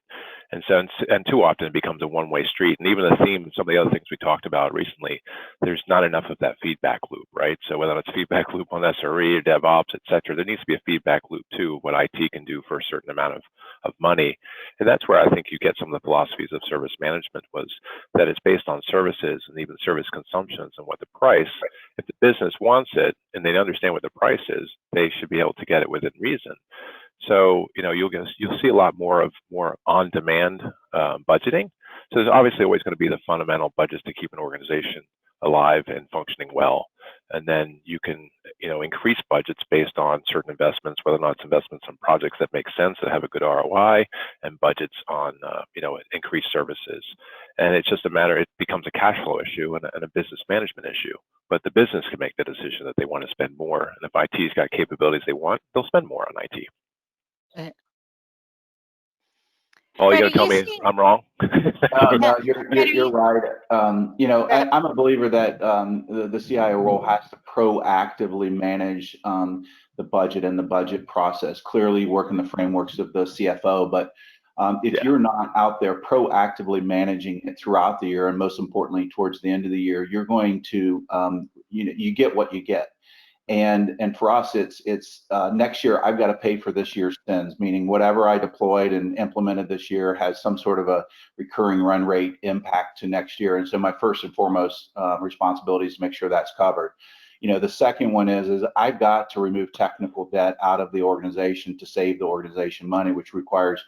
[SPEAKER 2] And so, and too often it becomes a one-way street. And even the theme, some of the other things we talked about recently, there's not enough of that feedback loop, right? So whether it's feedback loop on SRE or DevOps, et cetera, there needs to be a feedback loop too, what IT can do for a certain amount of money. And that's where I think you get some of the philosophies of service management, was that it's based on services and even service consumptions and what the price, if the business wants it and they understand what the price is, they should be able to get it within reason. So, you know, you'll see a lot more on-demand budgeting. So there's obviously always going to be the fundamental budgets to keep an organization alive and functioning well. And then you can, you know, increase budgets based on certain investments, whether or not it's investments in projects that make sense, that have a good ROI, and budgets on, you know, increased services. And it's just a matter, it becomes a cash flow issue and a business management issue. But the business can make the decision that they want to spend more. And if IT's got capabilities they want, they'll spend more on IT. Oh, you're gonna tell me I'm wrong?
[SPEAKER 3] No, you're right. You know, I'm a believer that the CIO role has to proactively manage the budget and the budget process. Clearly, work in the frameworks of the CFO, but if you're not out there proactively managing it throughout the year, and most importantly towards the end of the year, you're going to you get what you get. And for us, it's next year I've got to pay for this year's spends, meaning whatever I deployed and implemented this year has some sort of a recurring run rate impact to next year. And so my first and foremost responsibility is to make sure that's covered. The second one is I've got to remove technical debt out of the organization to save the organization money, which requires,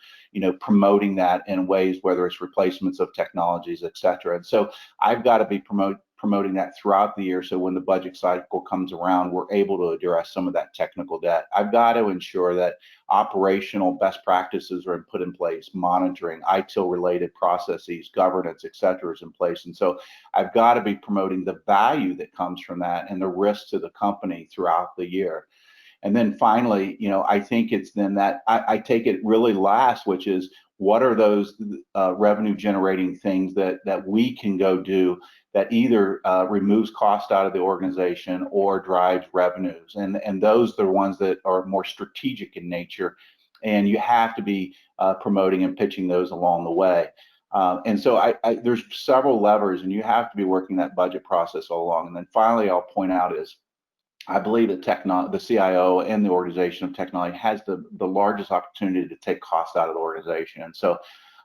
[SPEAKER 3] promoting that in ways, whether it's replacements of technologies, et cetera. And so I've got to be promoting that throughout the year, so when the budget cycle comes around, we're able to address some of that technical debt. I've got to ensure that operational best practices are put in place, monitoring, ITIL related processes, governance, et cetera, is in place. And so I've got to be promoting the value that comes from that and the risk to the company throughout the year. And then finally, I think it's then that I take it really last, which is what are those revenue generating things that we can go do that either removes cost out of the organization or drives revenues. And those are the ones that are more strategic in nature. And you have to be promoting and pitching those along the way. And so there's several levers, and you have to be working that budget process all along. And then finally, I'll point out is I believe that the CIO and the organization of technology has the largest opportunity to take cost out of the organization. And so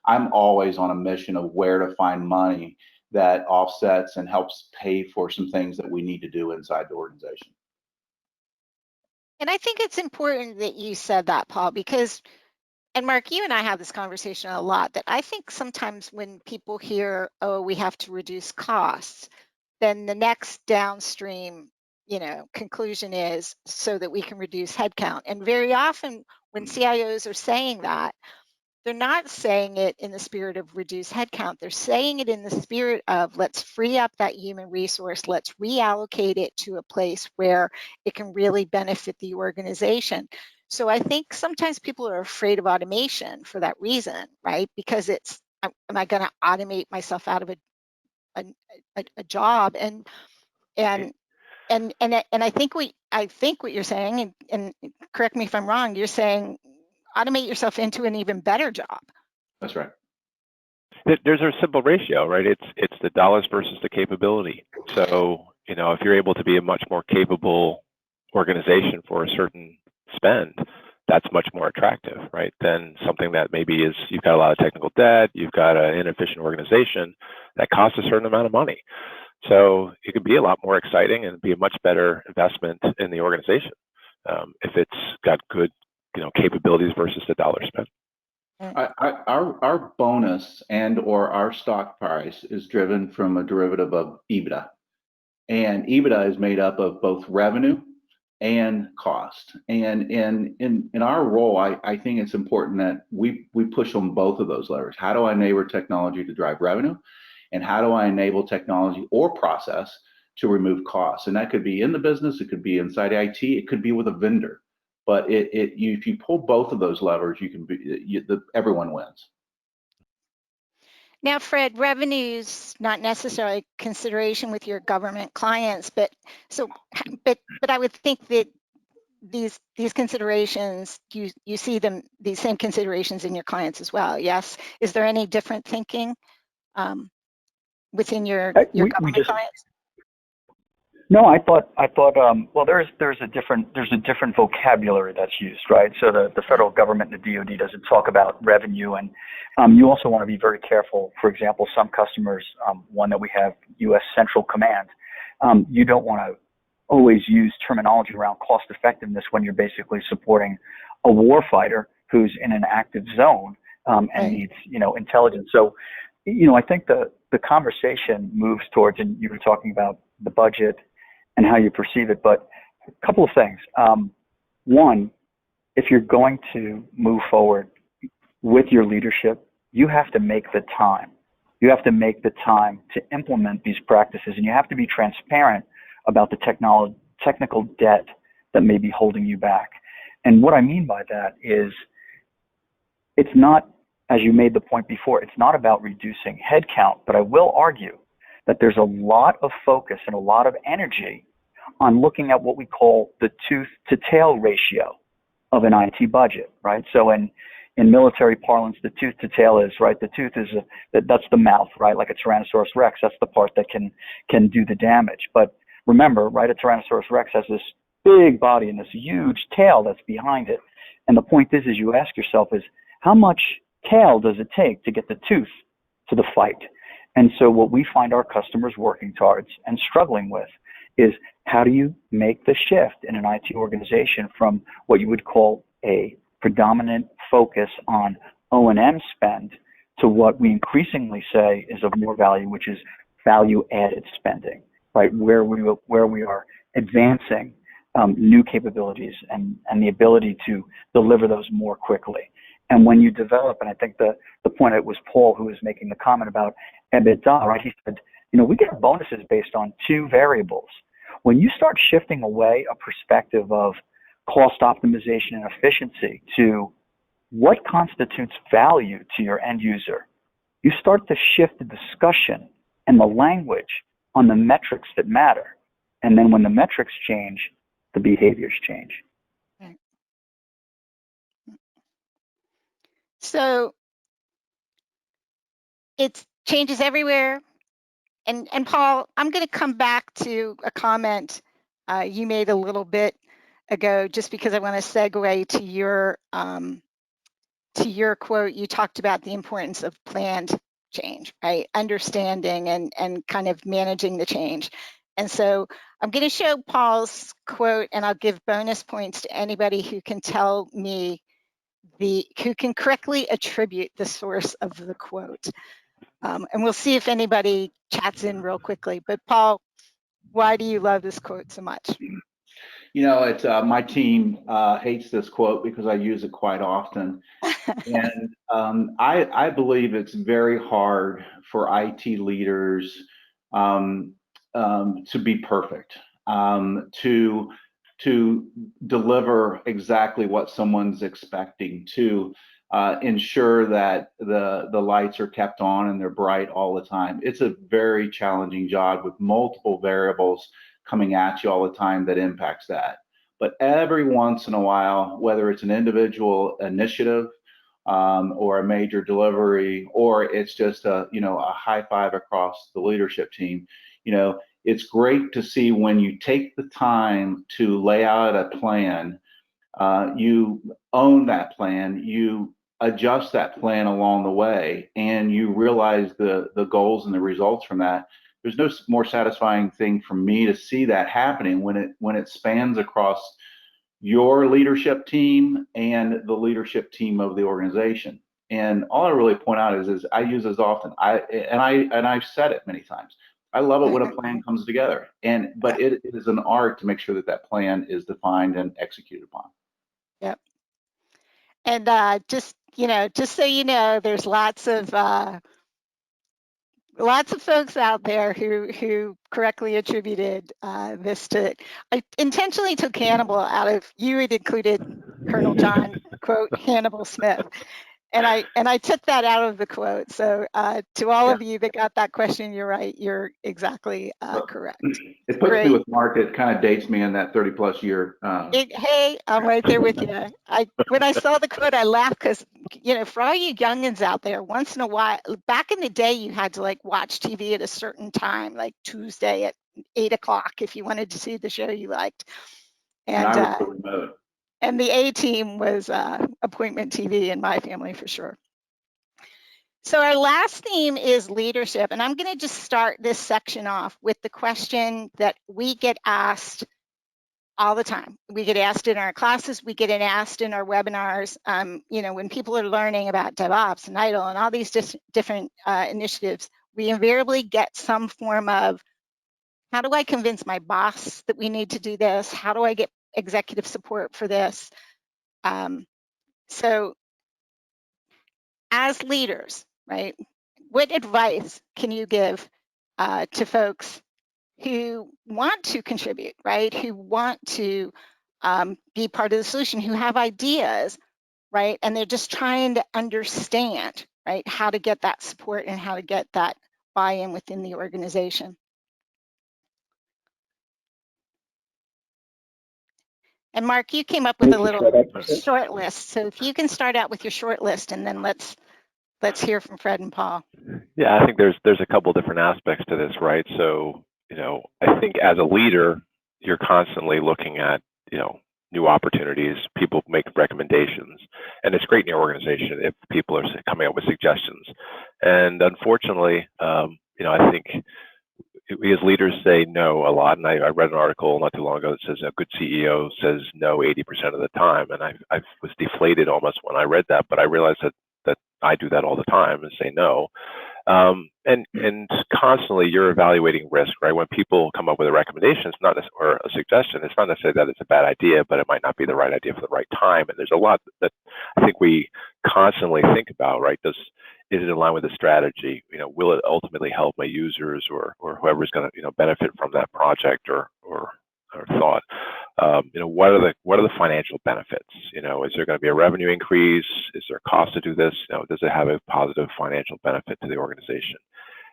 [SPEAKER 3] I'm always on a mission of where to find money that offsets and helps pay for some things that we need to do inside the organization.
[SPEAKER 1] And I think it's important that you said that, Paul, because, and Mark, you and I have this conversation a lot, that I think sometimes when people hear, oh, we have to reduce costs, then the next downstream conclusion is so that we can reduce headcount. And very often when CIOs are saying that, they're not saying it in the spirit of reduce headcount. They're saying it in the spirit of let's free up that human resource, let's reallocate it to a place where it can really benefit the organization. So I think sometimes people are afraid of automation for that reason, right? Because it's, am I going to automate myself out of a job? And I think what you're saying, and correct me if I'm wrong, you're saying automate yourself into an even better job.
[SPEAKER 3] That's right.
[SPEAKER 2] There's a simple ratio, right? It's the dollars versus the capability. So, if you're able to be a much more capable organization for a certain spend, that's much more attractive, right? Than something that maybe is, you've got a lot of technical debt, you've got an inefficient organization that costs a certain amount of money. So it could be a lot more exciting and be a much better investment in the organization if it's got good, capabilities versus the dollar spent.
[SPEAKER 3] Our bonus and or our stock price is driven from a derivative of EBITDA, and EBITDA is made up of both revenue and cost. And in our role, I think it's important that we push on both of those levers. How do I enable technology to drive revenue? And how do I enable technology or process to remove costs? And that could be in the business, it could be inside IT, it could be with a vendor. But if you pull both of those levers, everyone wins.
[SPEAKER 1] Now, Fred, revenue's not necessarily consideration with your government clients, but I would think that these considerations, you see these same considerations in your clients as well. Yes. Is there any different thinking within your government clients?
[SPEAKER 4] No, I thought well, there's a different vocabulary that's used, right? So the federal government and the DoD doesn't talk about revenue, and you also want to be very careful. For example, some customers, one that we have, U.S. Central Command, you don't want to always use terminology around cost effectiveness when you're basically supporting a warfighter who's in an active zone and needs intelligence. So I think the conversation moves towards, and you were talking about the budget and how you perceive it, but a couple of things. One, if you're going to move forward with your leadership, you have to make the time. You have to make the time to implement these practices, and you have to be transparent about the technical debt that may be holding you back. And what I mean by that is it's not, as you made the point before, it's not about reducing headcount, but I will argue that there's a lot of focus and a lot of energy on looking at what we call the tooth to tail ratio of an IT budget, right? So in military parlance, the tooth to tail is, right, the tooth is, that's the mouth, right? Like a Tyrannosaurus Rex, that's the part that can do the damage. But remember, right, a Tyrannosaurus Rex has this big body and this huge tail that's behind it. And the point is you ask yourself is, how much tail does it take to get the tooth to the fight? And so what we find our customers working towards and struggling with is how do you make the shift in an IT organization from what you would call a predominant focus on O&M spend to what we increasingly say is of more value, which is value-added spending, right? Where we are advancing new capabilities and the ability to deliver those more quickly. And when you develop, and I think the point, it was Paul who was making the comment about EBITDA, right? He said, we get bonuses based on two variables. When you start shifting away a perspective of cost optimization and efficiency to what constitutes value to your end user, you start to shift the discussion and the language on the metrics that matter. And then when the metrics change, the behaviors change.
[SPEAKER 1] Right. So it changes everywhere. And Paul, I'm going to come back to a comment you made a little bit ago, just because I want to segue to your quote. You talked about the importance of planned change, right? Understanding and kind of managing the change. And so I'm going to show Paul's quote, and I'll give bonus points to anybody who can tell me who can correctly attribute the source of the quote. And we'll see if anybody chats in real quickly. But Paul, why do you love this quote so much?
[SPEAKER 3] It's my team hates this quote because I use it quite often. And I believe it's very hard for IT leaders to be perfect, to deliver exactly what someone's expecting, to ensure that the lights are kept on and they're bright all the time. It's a very challenging job with multiple variables coming at you all the time that impacts that. But every once in a while, whether it's an individual initiative or a major delivery, or it's just a high five across the leadership team, it's great to see when you take the time to lay out a plan, you own that plan, you adjust that plan along the way, and you realize the goals and the results from that. There's no more satisfying thing for me to see that happening when it spans across your leadership team and the leadership team of the organization. And all I really point out is I use this often. I've said it many times. I love it when a plan comes together, but it is an art to make sure that plan is defined and executed upon.
[SPEAKER 1] Yep. And just so you know, there's lots of folks out there who correctly attributed this to. I intentionally took Hannibal out of. You had included Colonel John, quote, Hannibal Smith. And I took that out of the quote. So to all of you that got that question, you're right. You're exactly correct.
[SPEAKER 3] It puts me with Mark. It kind of dates me in that 30+ year.
[SPEAKER 1] Hey, I'm right there with you. When I saw the quote, I laughed because, for all you youngins out there, once in a while, back in the day, you had to watch TV at a certain time, like Tuesday at 8 o'clock if you wanted to see the show you liked. And
[SPEAKER 3] I was remote.
[SPEAKER 1] And the A team was appointment TV in my family for sure. So our last theme is leadership. And I'm going to just start this section off with the question that we get asked all the time. We get asked in our classes, we get it asked in our webinars, when people are learning about DevOps and ITIL and all these different initiatives, we invariably get some form of, how do I convince my boss that we need to do this? How do I get executive support for this? So as leaders, right, what advice can you give to folks who want to contribute, right, who want to be part of the solution, who have ideas, right, and they're just trying to understand, right, how to get that support and how to get that buy-in within the organization? And Mark, you came up with a little short list. So if you can start out with your short list, and then let's hear from Fred and Paul.
[SPEAKER 2] Yeah, I think there's a couple different aspects to this, right? So, I think as a leader, you're constantly looking at, new opportunities. People make recommendations, and it's great in your organization if people are coming up with suggestions. And unfortunately, I think, we as leaders say no a lot, and I read an article not too long ago that says a good CEO says no 80% of the time, and I was deflated almost when I read that, but I realized that I do that all the time and say no. And constantly you're evaluating risk, right? When people come up with a recommendation, it's not or a suggestion, it's not necessarily that it's a bad idea, but it might not be the right idea for the right time. And there's a lot that I think we constantly think about, right? Is it in line with the strategy? Will it ultimately help my users or whoever's going to benefit from that project or thought? What are the financial benefits? Is there going to be a revenue increase? Is there a cost to do this? Does it have a positive financial benefit to the organization?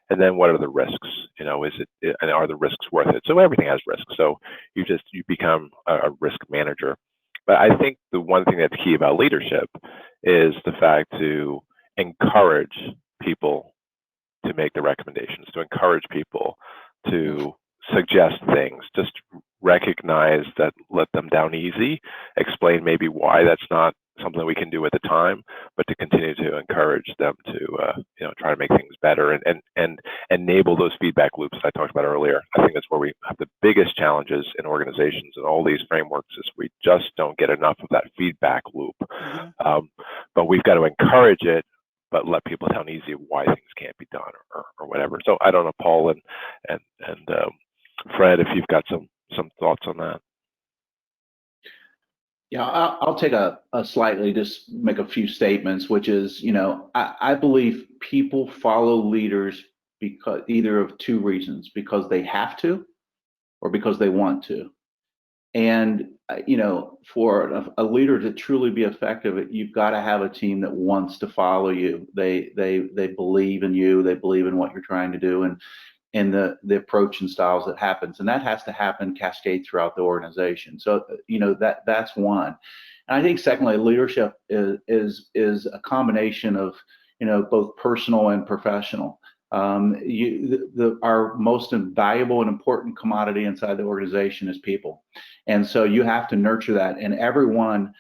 [SPEAKER 2] And then what are the risks? And are the risks worth it? So everything has risks. So you become a risk manager. But I think the one thing that's key about leadership is the fact to encourage people to make the recommendations, to encourage people to suggest things, just recognize that, let them down easy, explain maybe why that's not something we can do at the time, but to continue to encourage them to try to make things better and enable those feedback loops that I talked about earlier. I think that's where we have the biggest challenges in organizations and all these frameworks is we just don't get enough of that feedback loop. But we've got to encourage it, but let people down easy why things can't be done or whatever. So I don't know, Paul and Fred, if you've got some thoughts on that.
[SPEAKER 3] Yeah, I'll take a slightly, just make a few statements, which is, I believe people follow leaders because either of two reasons, because they have to or because they want to. And, for a leader to truly be effective, you've got to have a team that wants to follow you. They believe in you, they believe in what you're trying to do, and the approach and styles that happens, and that has to happen cascade throughout the organization. So that's one. And I think secondly, leadership is a combination of both personal and professional. Our most valuable and important commodity inside the organization is people, and so you have to nurture that. And everyone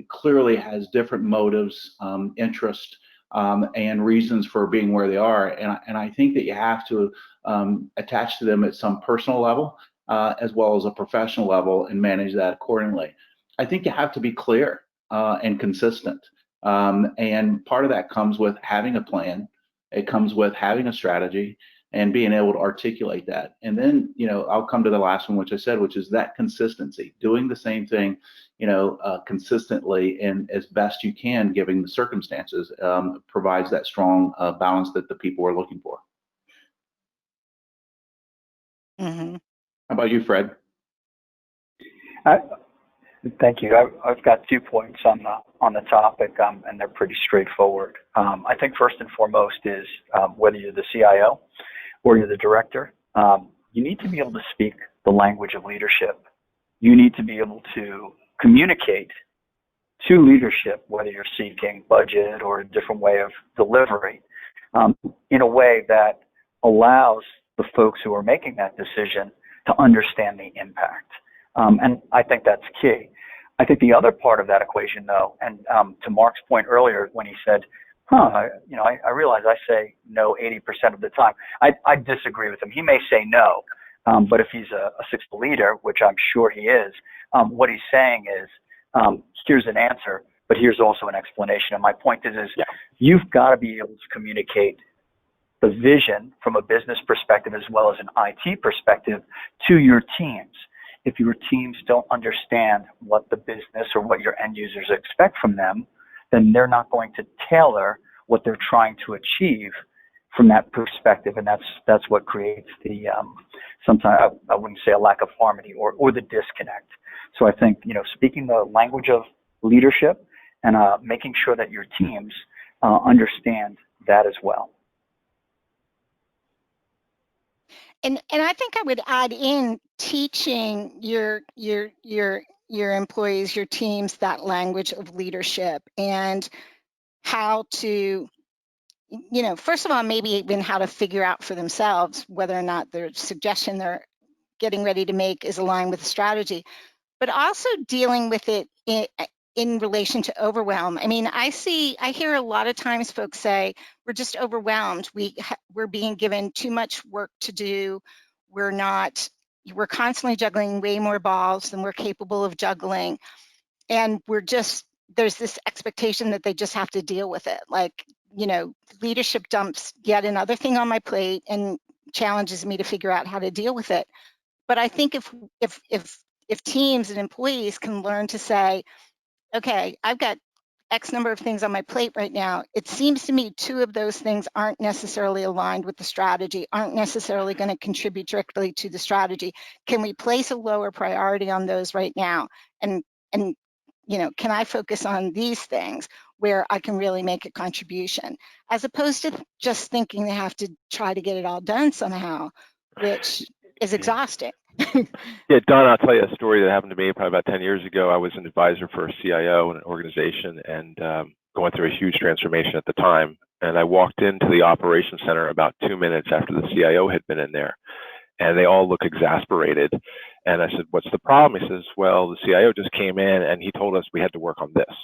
[SPEAKER 3] clearly has different motives, interest, and reasons for being where they are. And I think that you have to attach to them at some personal level as well as a professional level and manage that accordingly. I think you have to be clear and consistent. And part of that comes with having a plan. It comes with having a strategy and being able to articulate that. And then, I'll come to the last one, which I said, which is that consistency, doing the same thing, consistently and as best you can, given the circumstances, provides that strong balance that the people are looking for. How about you, Fred?
[SPEAKER 4] Thank you. I've got 2 points on the topic, and they're pretty straightforward. I think first and foremost is whether you're the CIO or you're the director, you need to be able to speak the language of leadership. You need to be able to communicate to leadership, whether you're seeking budget or a different way of delivery, in a way that allows the folks who are making that decision to understand the impact. And I think that's key. I think the other part of that equation, though, and to Mark's point earlier when he said, I realize I say no 80% of the time. I disagree with him. He may say no, but if he's a successful leader, which I'm sure he is, what he's saying is, here's an answer, but here's also an explanation. And my point is you've got to be able to communicate the vision from a business perspective as well as an IT perspective to your teams. If your teams don't understand what the business or what your end users expect from them, then they're not going to tailor what they're trying to achieve from that perspective. And that's what creates the, sometimes I wouldn't say a lack of harmony or the disconnect. So I think, speaking the language of leadership and making sure that your teams understand that as well.
[SPEAKER 1] And I think I would add in teaching your employees, your teams, that language of leadership and how to, first of all, maybe even how to figure out for themselves whether or not their suggestion they're getting ready to make is aligned with the strategy, but also dealing with it in relation to overwhelm. I mean, I hear a lot of times folks say, we're just overwhelmed. We're being given too much work to do. We're constantly juggling way more balls than we're capable of juggling. And there's this expectation that they just have to deal with it. Like, leadership dumps yet another thing on my plate and challenges me to figure out how to deal with it. But I think if teams and employees can learn to say, okay, I've got X number of things on my plate right now. It seems to me 2 of those things aren't necessarily aligned with the strategy, aren't necessarily going to contribute directly to the strategy. Can we place a lower priority on those right now? And can I focus on these things where I can really make a contribution, as opposed to just thinking they have to try to get it all done somehow, which is exhausting.
[SPEAKER 2] Yeah, Donna, I'll tell you a story that happened to me probably about 10 years ago. I was an advisor for a CIO in an organization and going through a huge transformation at the time. And I walked into the operations center about 2 minutes after the CIO had been in there. And they all look exasperated. And I said, what's the problem? He says, well, the CIO just came in and he told us we had to work on this.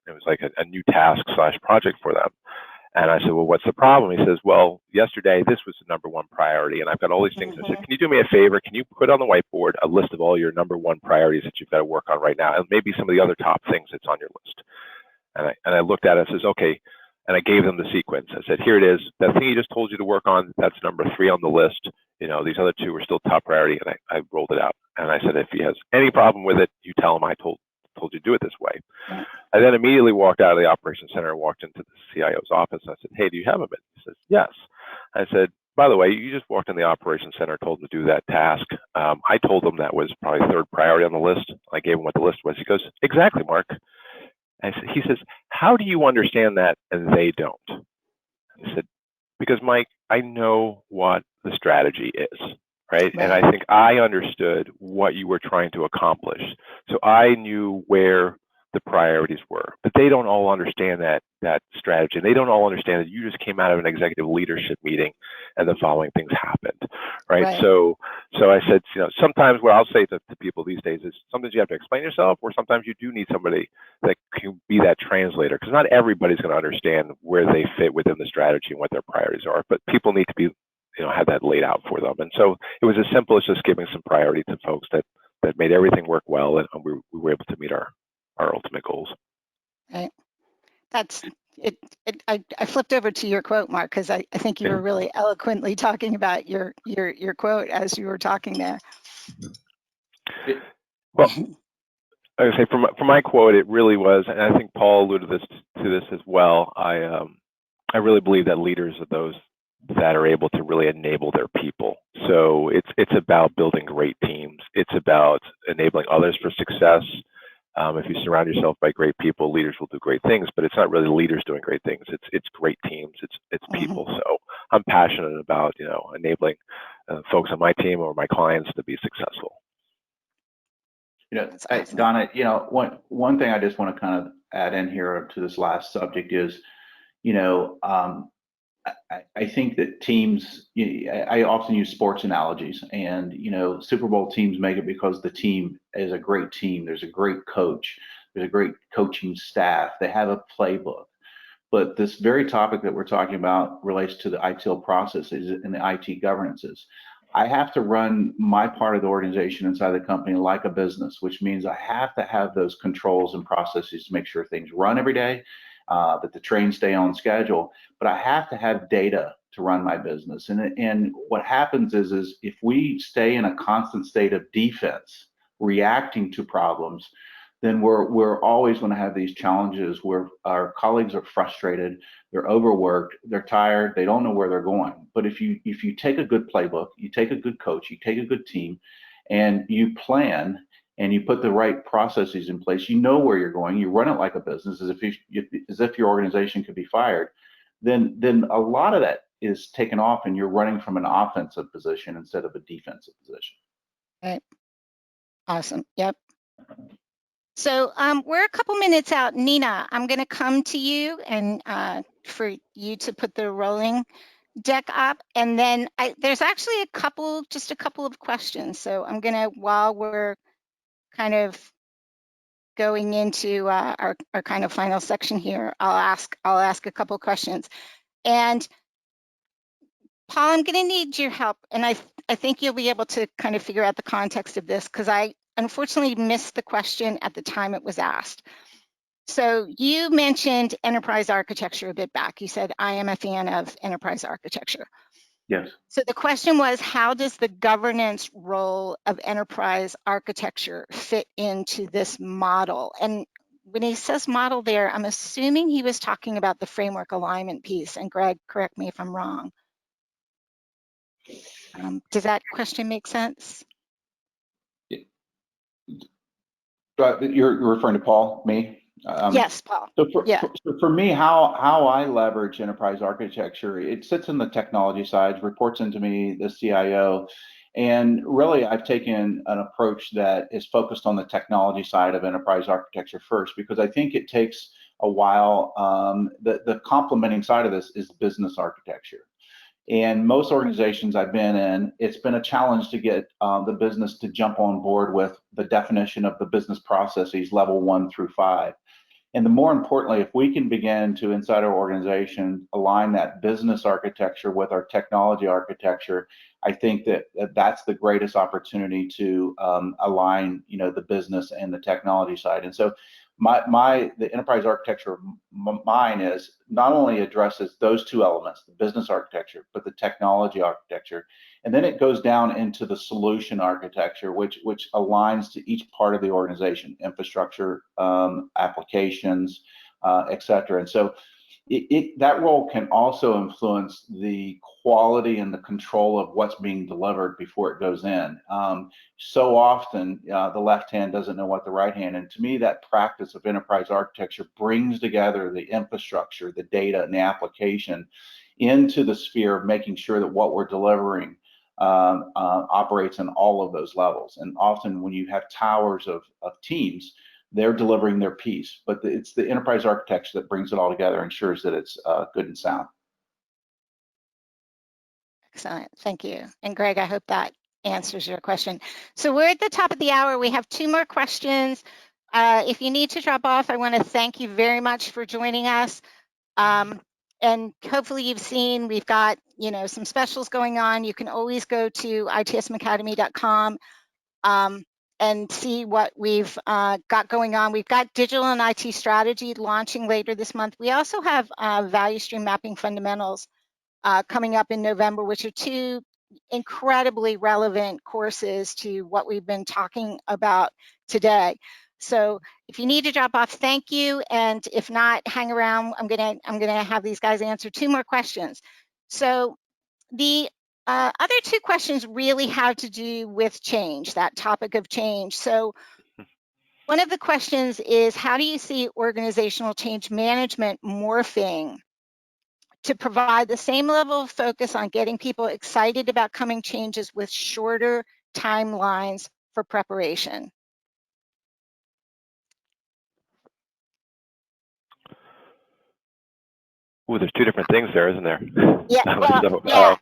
[SPEAKER 2] It was like a new task / project for them. And I said, well, what's the problem? He says, well, yesterday, this was the #1 priority. And I've got all these things. I said, can you do me a favor? Can you put on the whiteboard a list of all your #1 priorities that you've got to work on right now? And maybe some of the other top things that's on your list. And I looked at it and says, okay. And I gave them the sequence. I said, here it is. That thing he just told you to work on, that's #3 on the list. These other 2 were still top priority. And I rolled it out. And I said, if he has any problem with it, you tell him I told you to do it this way. Yeah. I then immediately walked out of the operations center and walked into the CIO's office. And I said, hey, do you have a minute? He says, yes. I said, by the way, you just walked in the operations center, told him to do that task. I told him that was probably 3rd priority on the list. I gave him what the list was. He goes, exactly, Mark. He says, how do you understand that and they don't? I said, because Mike, I know what the strategy is, right? And I think I understood what you were trying to accomplish. So I knew where the priorities were, but they don't all understand that strategy. They don't all understand that you just came out of an executive leadership meeting and the following things happened, right? So I said, sometimes what I'll say to people these days is sometimes you have to explain yourself, or sometimes you do need somebody that can be that translator, because not everybody's going to understand where they fit within the strategy and what their priorities are, but people need to be, have that laid out for them. And so it was as simple as just giving some priority to folks that made everything work well, and we were able to meet our ultimate goals.
[SPEAKER 1] Right. That's it. I flipped over to your quote, Mark, because I think you were really eloquently talking about your quote as you were talking there.
[SPEAKER 2] Well, I would say from my quote, it really was, and I think Paul alluded to this as well. I really believe that leaders are those that are able to really enable their people. So it's about building great teams. It's about enabling others for success. If you surround yourself by great people, leaders will do great things, but it's not really leaders doing great things. It's great teams. It's people. So I'm passionate about, enabling folks on my team or my clients to be successful.
[SPEAKER 1] Awesome.
[SPEAKER 3] Donna, one thing I just want to kind of add in here to this last subject is, I think that teams, I often use sports analogies, and, Super Bowl teams make it because the team is a great team. There's a great coach. There's a great coaching staff. They have a playbook. But this very topic that we're talking about relates to the ITIL processes and the IT governances. I have to run my part of the organization inside the company like a business, which means I have to have those controls and processes to make sure things run every day, that the trains stay on schedule, but I have to have data to run my business. And what happens is if we stay in a constant state of defense, reacting to problems, then we're always going to have these challenges where our colleagues are frustrated, they're overworked, they're tired, they don't know where they're going. But if you take a good playbook, you take a good coach, you take a good team, and you plan and you put the right processes in place, you know where you're going, you run it like a business as if your organization could be fired, then a lot of that is taken off and you're running from an offensive position instead of a defensive position.
[SPEAKER 1] Right. Awesome. Yep. So we're a couple minutes out. Nina, I'm going to come to you and for you to put the rolling deck up, and then there's actually just a couple of questions. So I'm going to, while we're kind of going into our kind of final section here, I'll ask a couple questions. And Paul, I'm going to need your help, and I think you'll be able to kind of figure out the context of this, because I unfortunately missed the question at the time it was asked. So you mentioned enterprise architecture a bit back. You said, I am a fan of enterprise architecture.
[SPEAKER 3] Yes.
[SPEAKER 1] So the question was, how does the governance role of enterprise architecture fit into this model? And when he says model there, I'm assuming he was talking about the framework alignment piece. And Greg, correct me if I'm wrong. Does that question make sense?
[SPEAKER 3] You're referring to Paul, me?
[SPEAKER 1] Yes, Paul.
[SPEAKER 3] So
[SPEAKER 1] Yeah.
[SPEAKER 3] for me, how I leverage enterprise architecture, it sits in the technology side, reports into me, the CIO, and really I've taken an approach that is focused on the technology side of enterprise architecture first, because I think it takes a while. The complementing side of this is business architecture. And most organizations I've been in, it's been a challenge to get the business to jump on board with the definition of the business processes, level 1 through 5. And the more importantly, if we can begin to, inside our organization, align that business architecture with our technology architecture, I think that that's the greatest opportunity to align, the business and the technology side. And so the enterprise architecture of mine is not only addresses those two elements, the business architecture, but the technology architecture. And then it goes down into the solution architecture, which aligns to each part of the organization, infrastructure, applications, et cetera. And so that role can also influence the quality and the control of what's being delivered before it goes in. So often, the left hand doesn't know what the right hand, and to me, that practice of enterprise architecture brings together the infrastructure, the data, and the application into the sphere of making sure that what we're delivering operates in all of those levels. And often when you have towers of teams, they're delivering their piece, but it's the enterprise architecture that brings it all together and ensures that it's good and sound.
[SPEAKER 1] Excellent, thank you. And Greg, I hope that answers your question. So we're at the top of the hour. We have 2 more questions. If you need to drop off, I want to thank you very much for joining us. And hopefully you've seen we've got some specials going on. You can always go to itsmacademy.com and see what we've got going on. We've got digital and IT strategy launching later this month. We also have value stream mapping fundamentals coming up in November, which are 2 incredibly relevant courses to what we've been talking about today. So if you need to drop off, thank you. And if not, hang around. I'm gonna have these guys answer 2 more questions. So the other 2 questions really have to do with change, that topic of change. So one of the questions is, how do you see organizational change management morphing to provide the same level of focus on getting people excited about coming changes with shorter timelines for preparation?
[SPEAKER 2] Well, there's 2 different things there, isn't there?
[SPEAKER 1] Yeah. Well, yeah.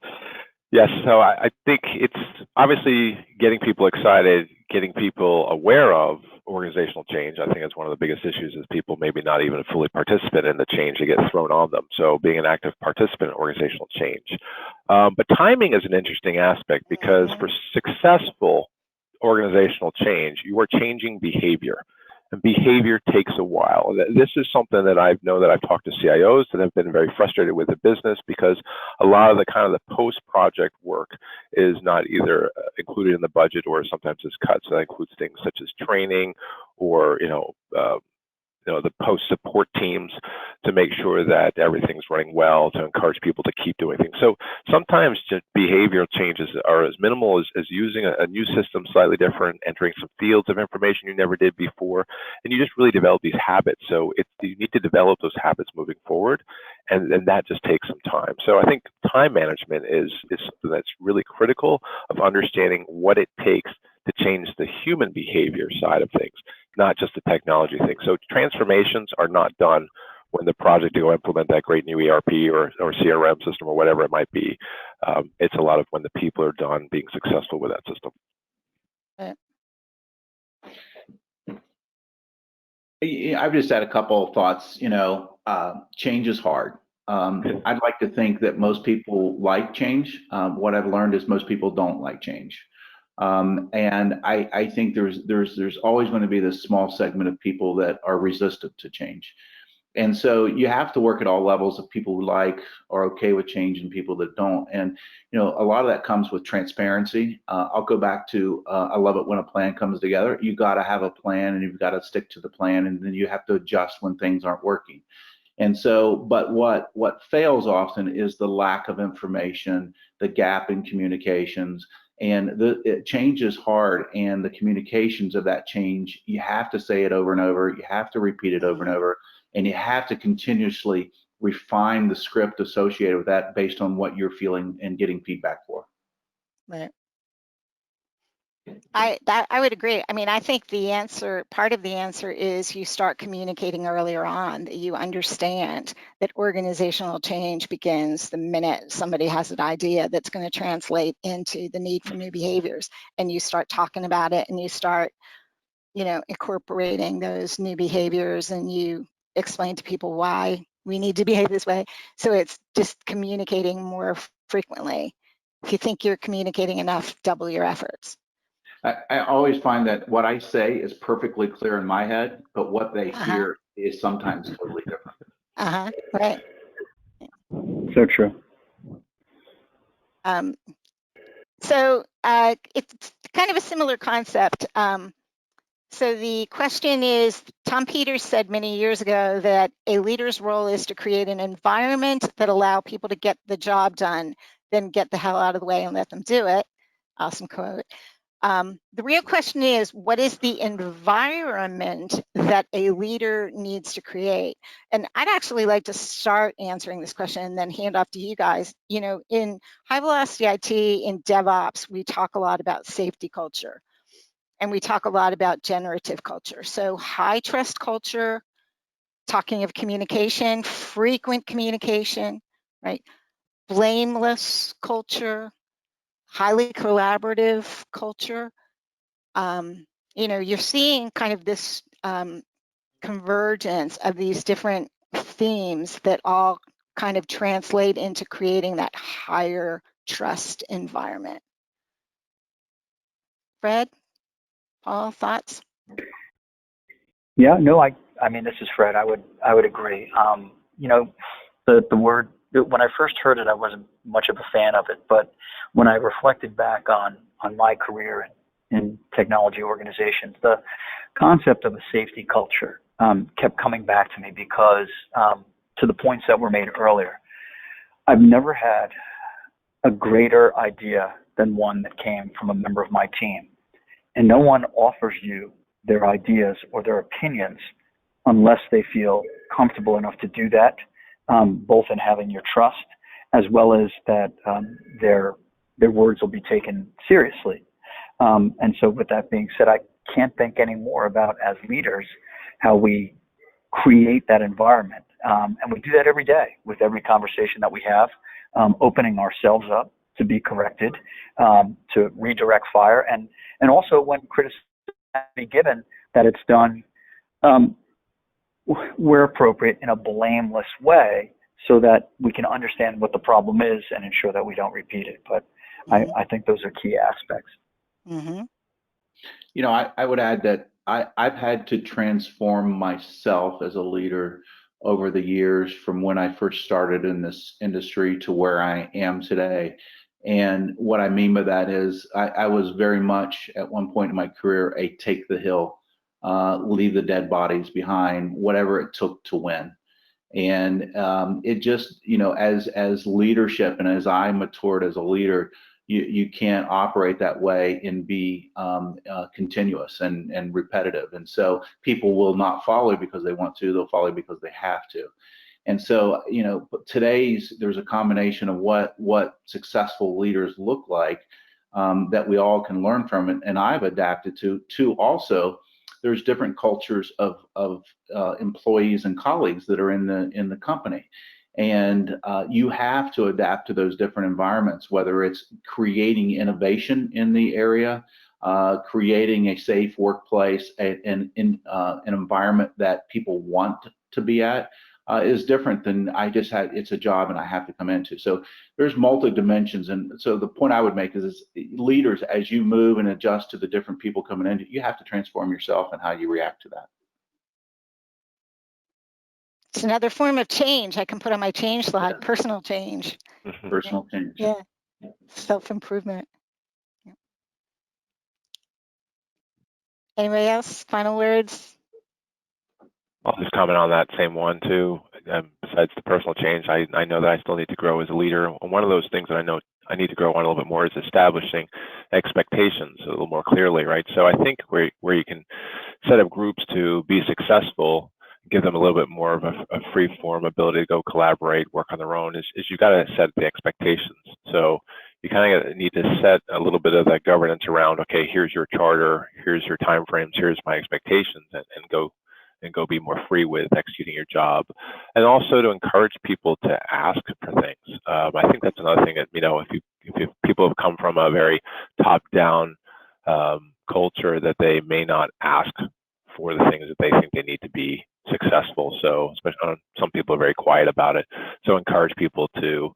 [SPEAKER 2] Yes, so I think it's obviously getting people excited, getting people aware of organizational change. I think it's one of the biggest issues is people maybe not even fully participate in the change that gets thrown on them. So being an active participant in organizational change. But timing is an interesting aspect because for successful organizational change, you are changing behavior. And behavior takes a while. This is something that I know that I've talked to CIOs that have been very frustrated with the business because a lot of the kind of the post-project work is not either included in the budget or sometimes is cut. So that includes things such as training or the post-support teams to make sure that everything's running well, to encourage people to keep doing things. So sometimes just behavioral changes are as minimal as using a new system slightly different, entering some fields of information you never did before, and you just really develop these habits. So you need to develop those habits moving forward, and that just takes some time. So I think time management is something that's really critical of understanding what it takes to change the human behavior side of things, not just the technology thing. So transformations are not done when the project to go implement that great new ERP or CRM system or whatever it might be. It's a lot of when the people are done being successful with that system.
[SPEAKER 3] I've just had a couple of thoughts. Change is hard. I'd like to think that most people like change. What I've learned is most people don't like change. And I think there's always going to be this small segment of people that are resistant to change. And so you have to work at all levels of people who are okay with change and people that don't. And, a lot of that comes with transparency. I'll go back to, I love it when a plan comes together. You got to have a plan and you've got to stick to the plan, and then you have to adjust when things aren't working. And so, but what fails often is the lack of information, the gap in communications, and change is hard, and the communications of that change, you have to say it over and over, you have to repeat it over and over, and you have to continuously refine the script associated with that based on what you're feeling and getting feedback for.
[SPEAKER 1] Right. I would agree. I mean, I think part of the answer is you start communicating earlier on, that you understand that organizational change begins the minute somebody has an idea that's going to translate into the need for new behaviors, and you start talking about it, and you start, incorporating those new behaviors, and you explain to people why we need to behave this way. So it's just communicating more frequently. If you think you're communicating enough, double your efforts.
[SPEAKER 3] I always find that what I say is perfectly clear in my head, but what they hear is sometimes totally different.
[SPEAKER 1] Right.
[SPEAKER 4] So true.
[SPEAKER 1] So it's kind of a similar concept. So the question is, Tom Peters said many years ago that a leader's role is to create an environment that allow people to get the job done, then get the hell out of the way and let them do it. Awesome quote. The real question is, what is the environment that a leader needs to create? And I'd actually like to start answering this question and then hand off to you guys. In high velocity IT, in DevOps, we talk a lot about safety culture, and we talk a lot about generative culture. So high trust culture, talking of communication, frequent communication, right? Blameless culture, highly collaborative culture. You're seeing kind of this convergence of these different themes that all kind of translate into creating that higher trust environment. Fred, Paul, thoughts?
[SPEAKER 4] Yeah, no, I mean, this is Fred. I would agree. The word, when I first heard it, I wasn't much of a fan of it, but when I reflected back on my career in technology organizations, the concept of a safety culture kept coming back to me because, to the points that were made earlier, I've never had a greater idea than one that came from a member of my team. And no one offers you their ideas or their opinions unless they feel comfortable enough to do that, both in having your trust as well as that their words will be taken seriously. And so with that being said, I can't think any more about, as leaders, how we create that environment. And we do that every day with every conversation that we have, opening ourselves up to be corrected, to redirect fire, and also when criticism be given, that it's done where appropriate in a blameless way, so that we can understand what the problem is and ensure that we don't repeat it. But I think those are key aspects.
[SPEAKER 1] Mm-hmm.
[SPEAKER 3] I would add that I've had to transform myself as a leader over the years, from when I first started in this industry to where I am today. And what I mean by that is I was very much, at one point in my career, a take the hill, leave the dead bodies behind, whatever it took to win. And it just, as leadership, and as I matured as a leader, you can't operate that way and be continuous and repetitive. And so people will not follow because they want to, they'll follow because they have to. And so, there's a combination of what successful leaders look like, that we all can learn from, and I've adapted to also. There's different cultures of employees and colleagues that are in the company, and you have to adapt to those different environments, whether it's creating innovation in the area, creating a safe workplace and in an environment that people want to be at is different than it's a job and I have to come into. So there's multi-dimensions. And so the point I would make is leaders, as you move and adjust to the different people coming in, you have to transform yourself and how you react to that.
[SPEAKER 1] It's another form of change I can put on my change slide, personal change.
[SPEAKER 3] Personal change.
[SPEAKER 1] Yeah, self-improvement. Yeah. Anybody else? Final words?
[SPEAKER 2] I'll just comment on that same one too. Besides the personal change, I know that I still need to grow as a leader. And one of those things that I know I need to grow on a little bit more is establishing expectations a little more clearly, right? So I think where you can set up groups to be successful, give them a little bit more of a free form ability to go collaborate, work on their own, is you got to set the expectations. So you kind of need to set a little bit of that governance around, okay, here's your charter, here's your timeframes, here's my expectations, and go be more free with executing your job. And also to encourage people to ask for things. I think that's another thing that, if people have come from a very top-down culture, that they may not ask for the things that they think they need to be successful. So especially some people are very quiet about it. So encourage people to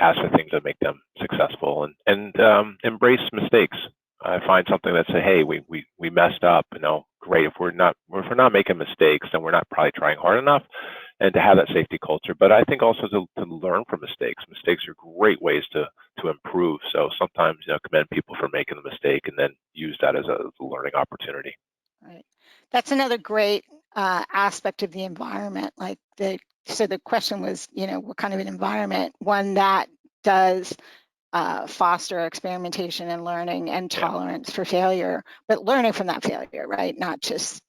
[SPEAKER 2] ask for things that make them successful and embrace mistakes. I find something that say, hey, we messed up, great. If we're not making mistakes, then we're not probably trying hard enough, and to have that safety culture. But I think also to learn from mistakes. Mistakes are great ways to improve. So sometimes, commend people for making the mistake and then use that as a learning opportunity.
[SPEAKER 1] Right. That's another great aspect of the environment. So the question was, what kind of an environment? One that does foster experimentation and learning and tolerance for failure, but learning from that failure, right? Not just,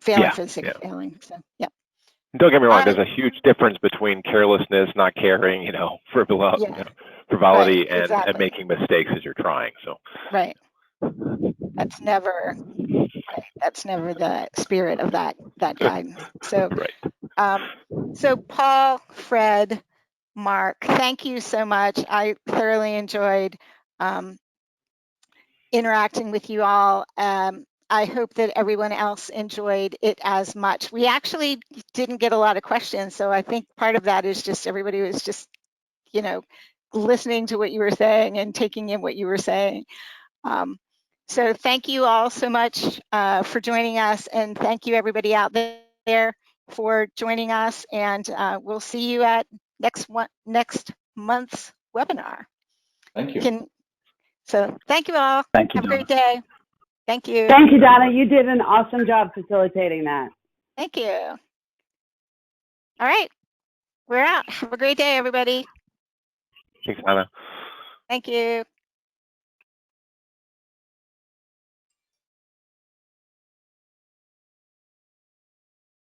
[SPEAKER 1] failing for the sake of failing. So, yeah.
[SPEAKER 2] Don't get me wrong. There's a huge difference between carelessness, not caring, frivolity,
[SPEAKER 1] right,
[SPEAKER 2] and
[SPEAKER 1] exactly.
[SPEAKER 2] making mistakes as you're trying. So.
[SPEAKER 1] Right. That's never the spirit of that guidance. So,
[SPEAKER 2] right.
[SPEAKER 1] So Paul, Fred, Mark, thank you so much. I thoroughly enjoyed interacting with you all. I hope that everyone else enjoyed it as much. We actually didn't get a lot of questions, so I think part of that is just everybody was just, listening to what you were saying and taking in what you were saying. So thank you all so much for joining us, and thank you everybody out there for joining us, and we'll see you at next month's webinar.
[SPEAKER 3] Thank you.
[SPEAKER 1] So thank you all.
[SPEAKER 4] Thank you,
[SPEAKER 1] Have a great day. Thank you.
[SPEAKER 5] Thank you, Donna. You did an awesome job facilitating that.
[SPEAKER 1] Thank you. All right, we're out. Have a great day, everybody.
[SPEAKER 2] Thanks, Donna.
[SPEAKER 1] Thank you.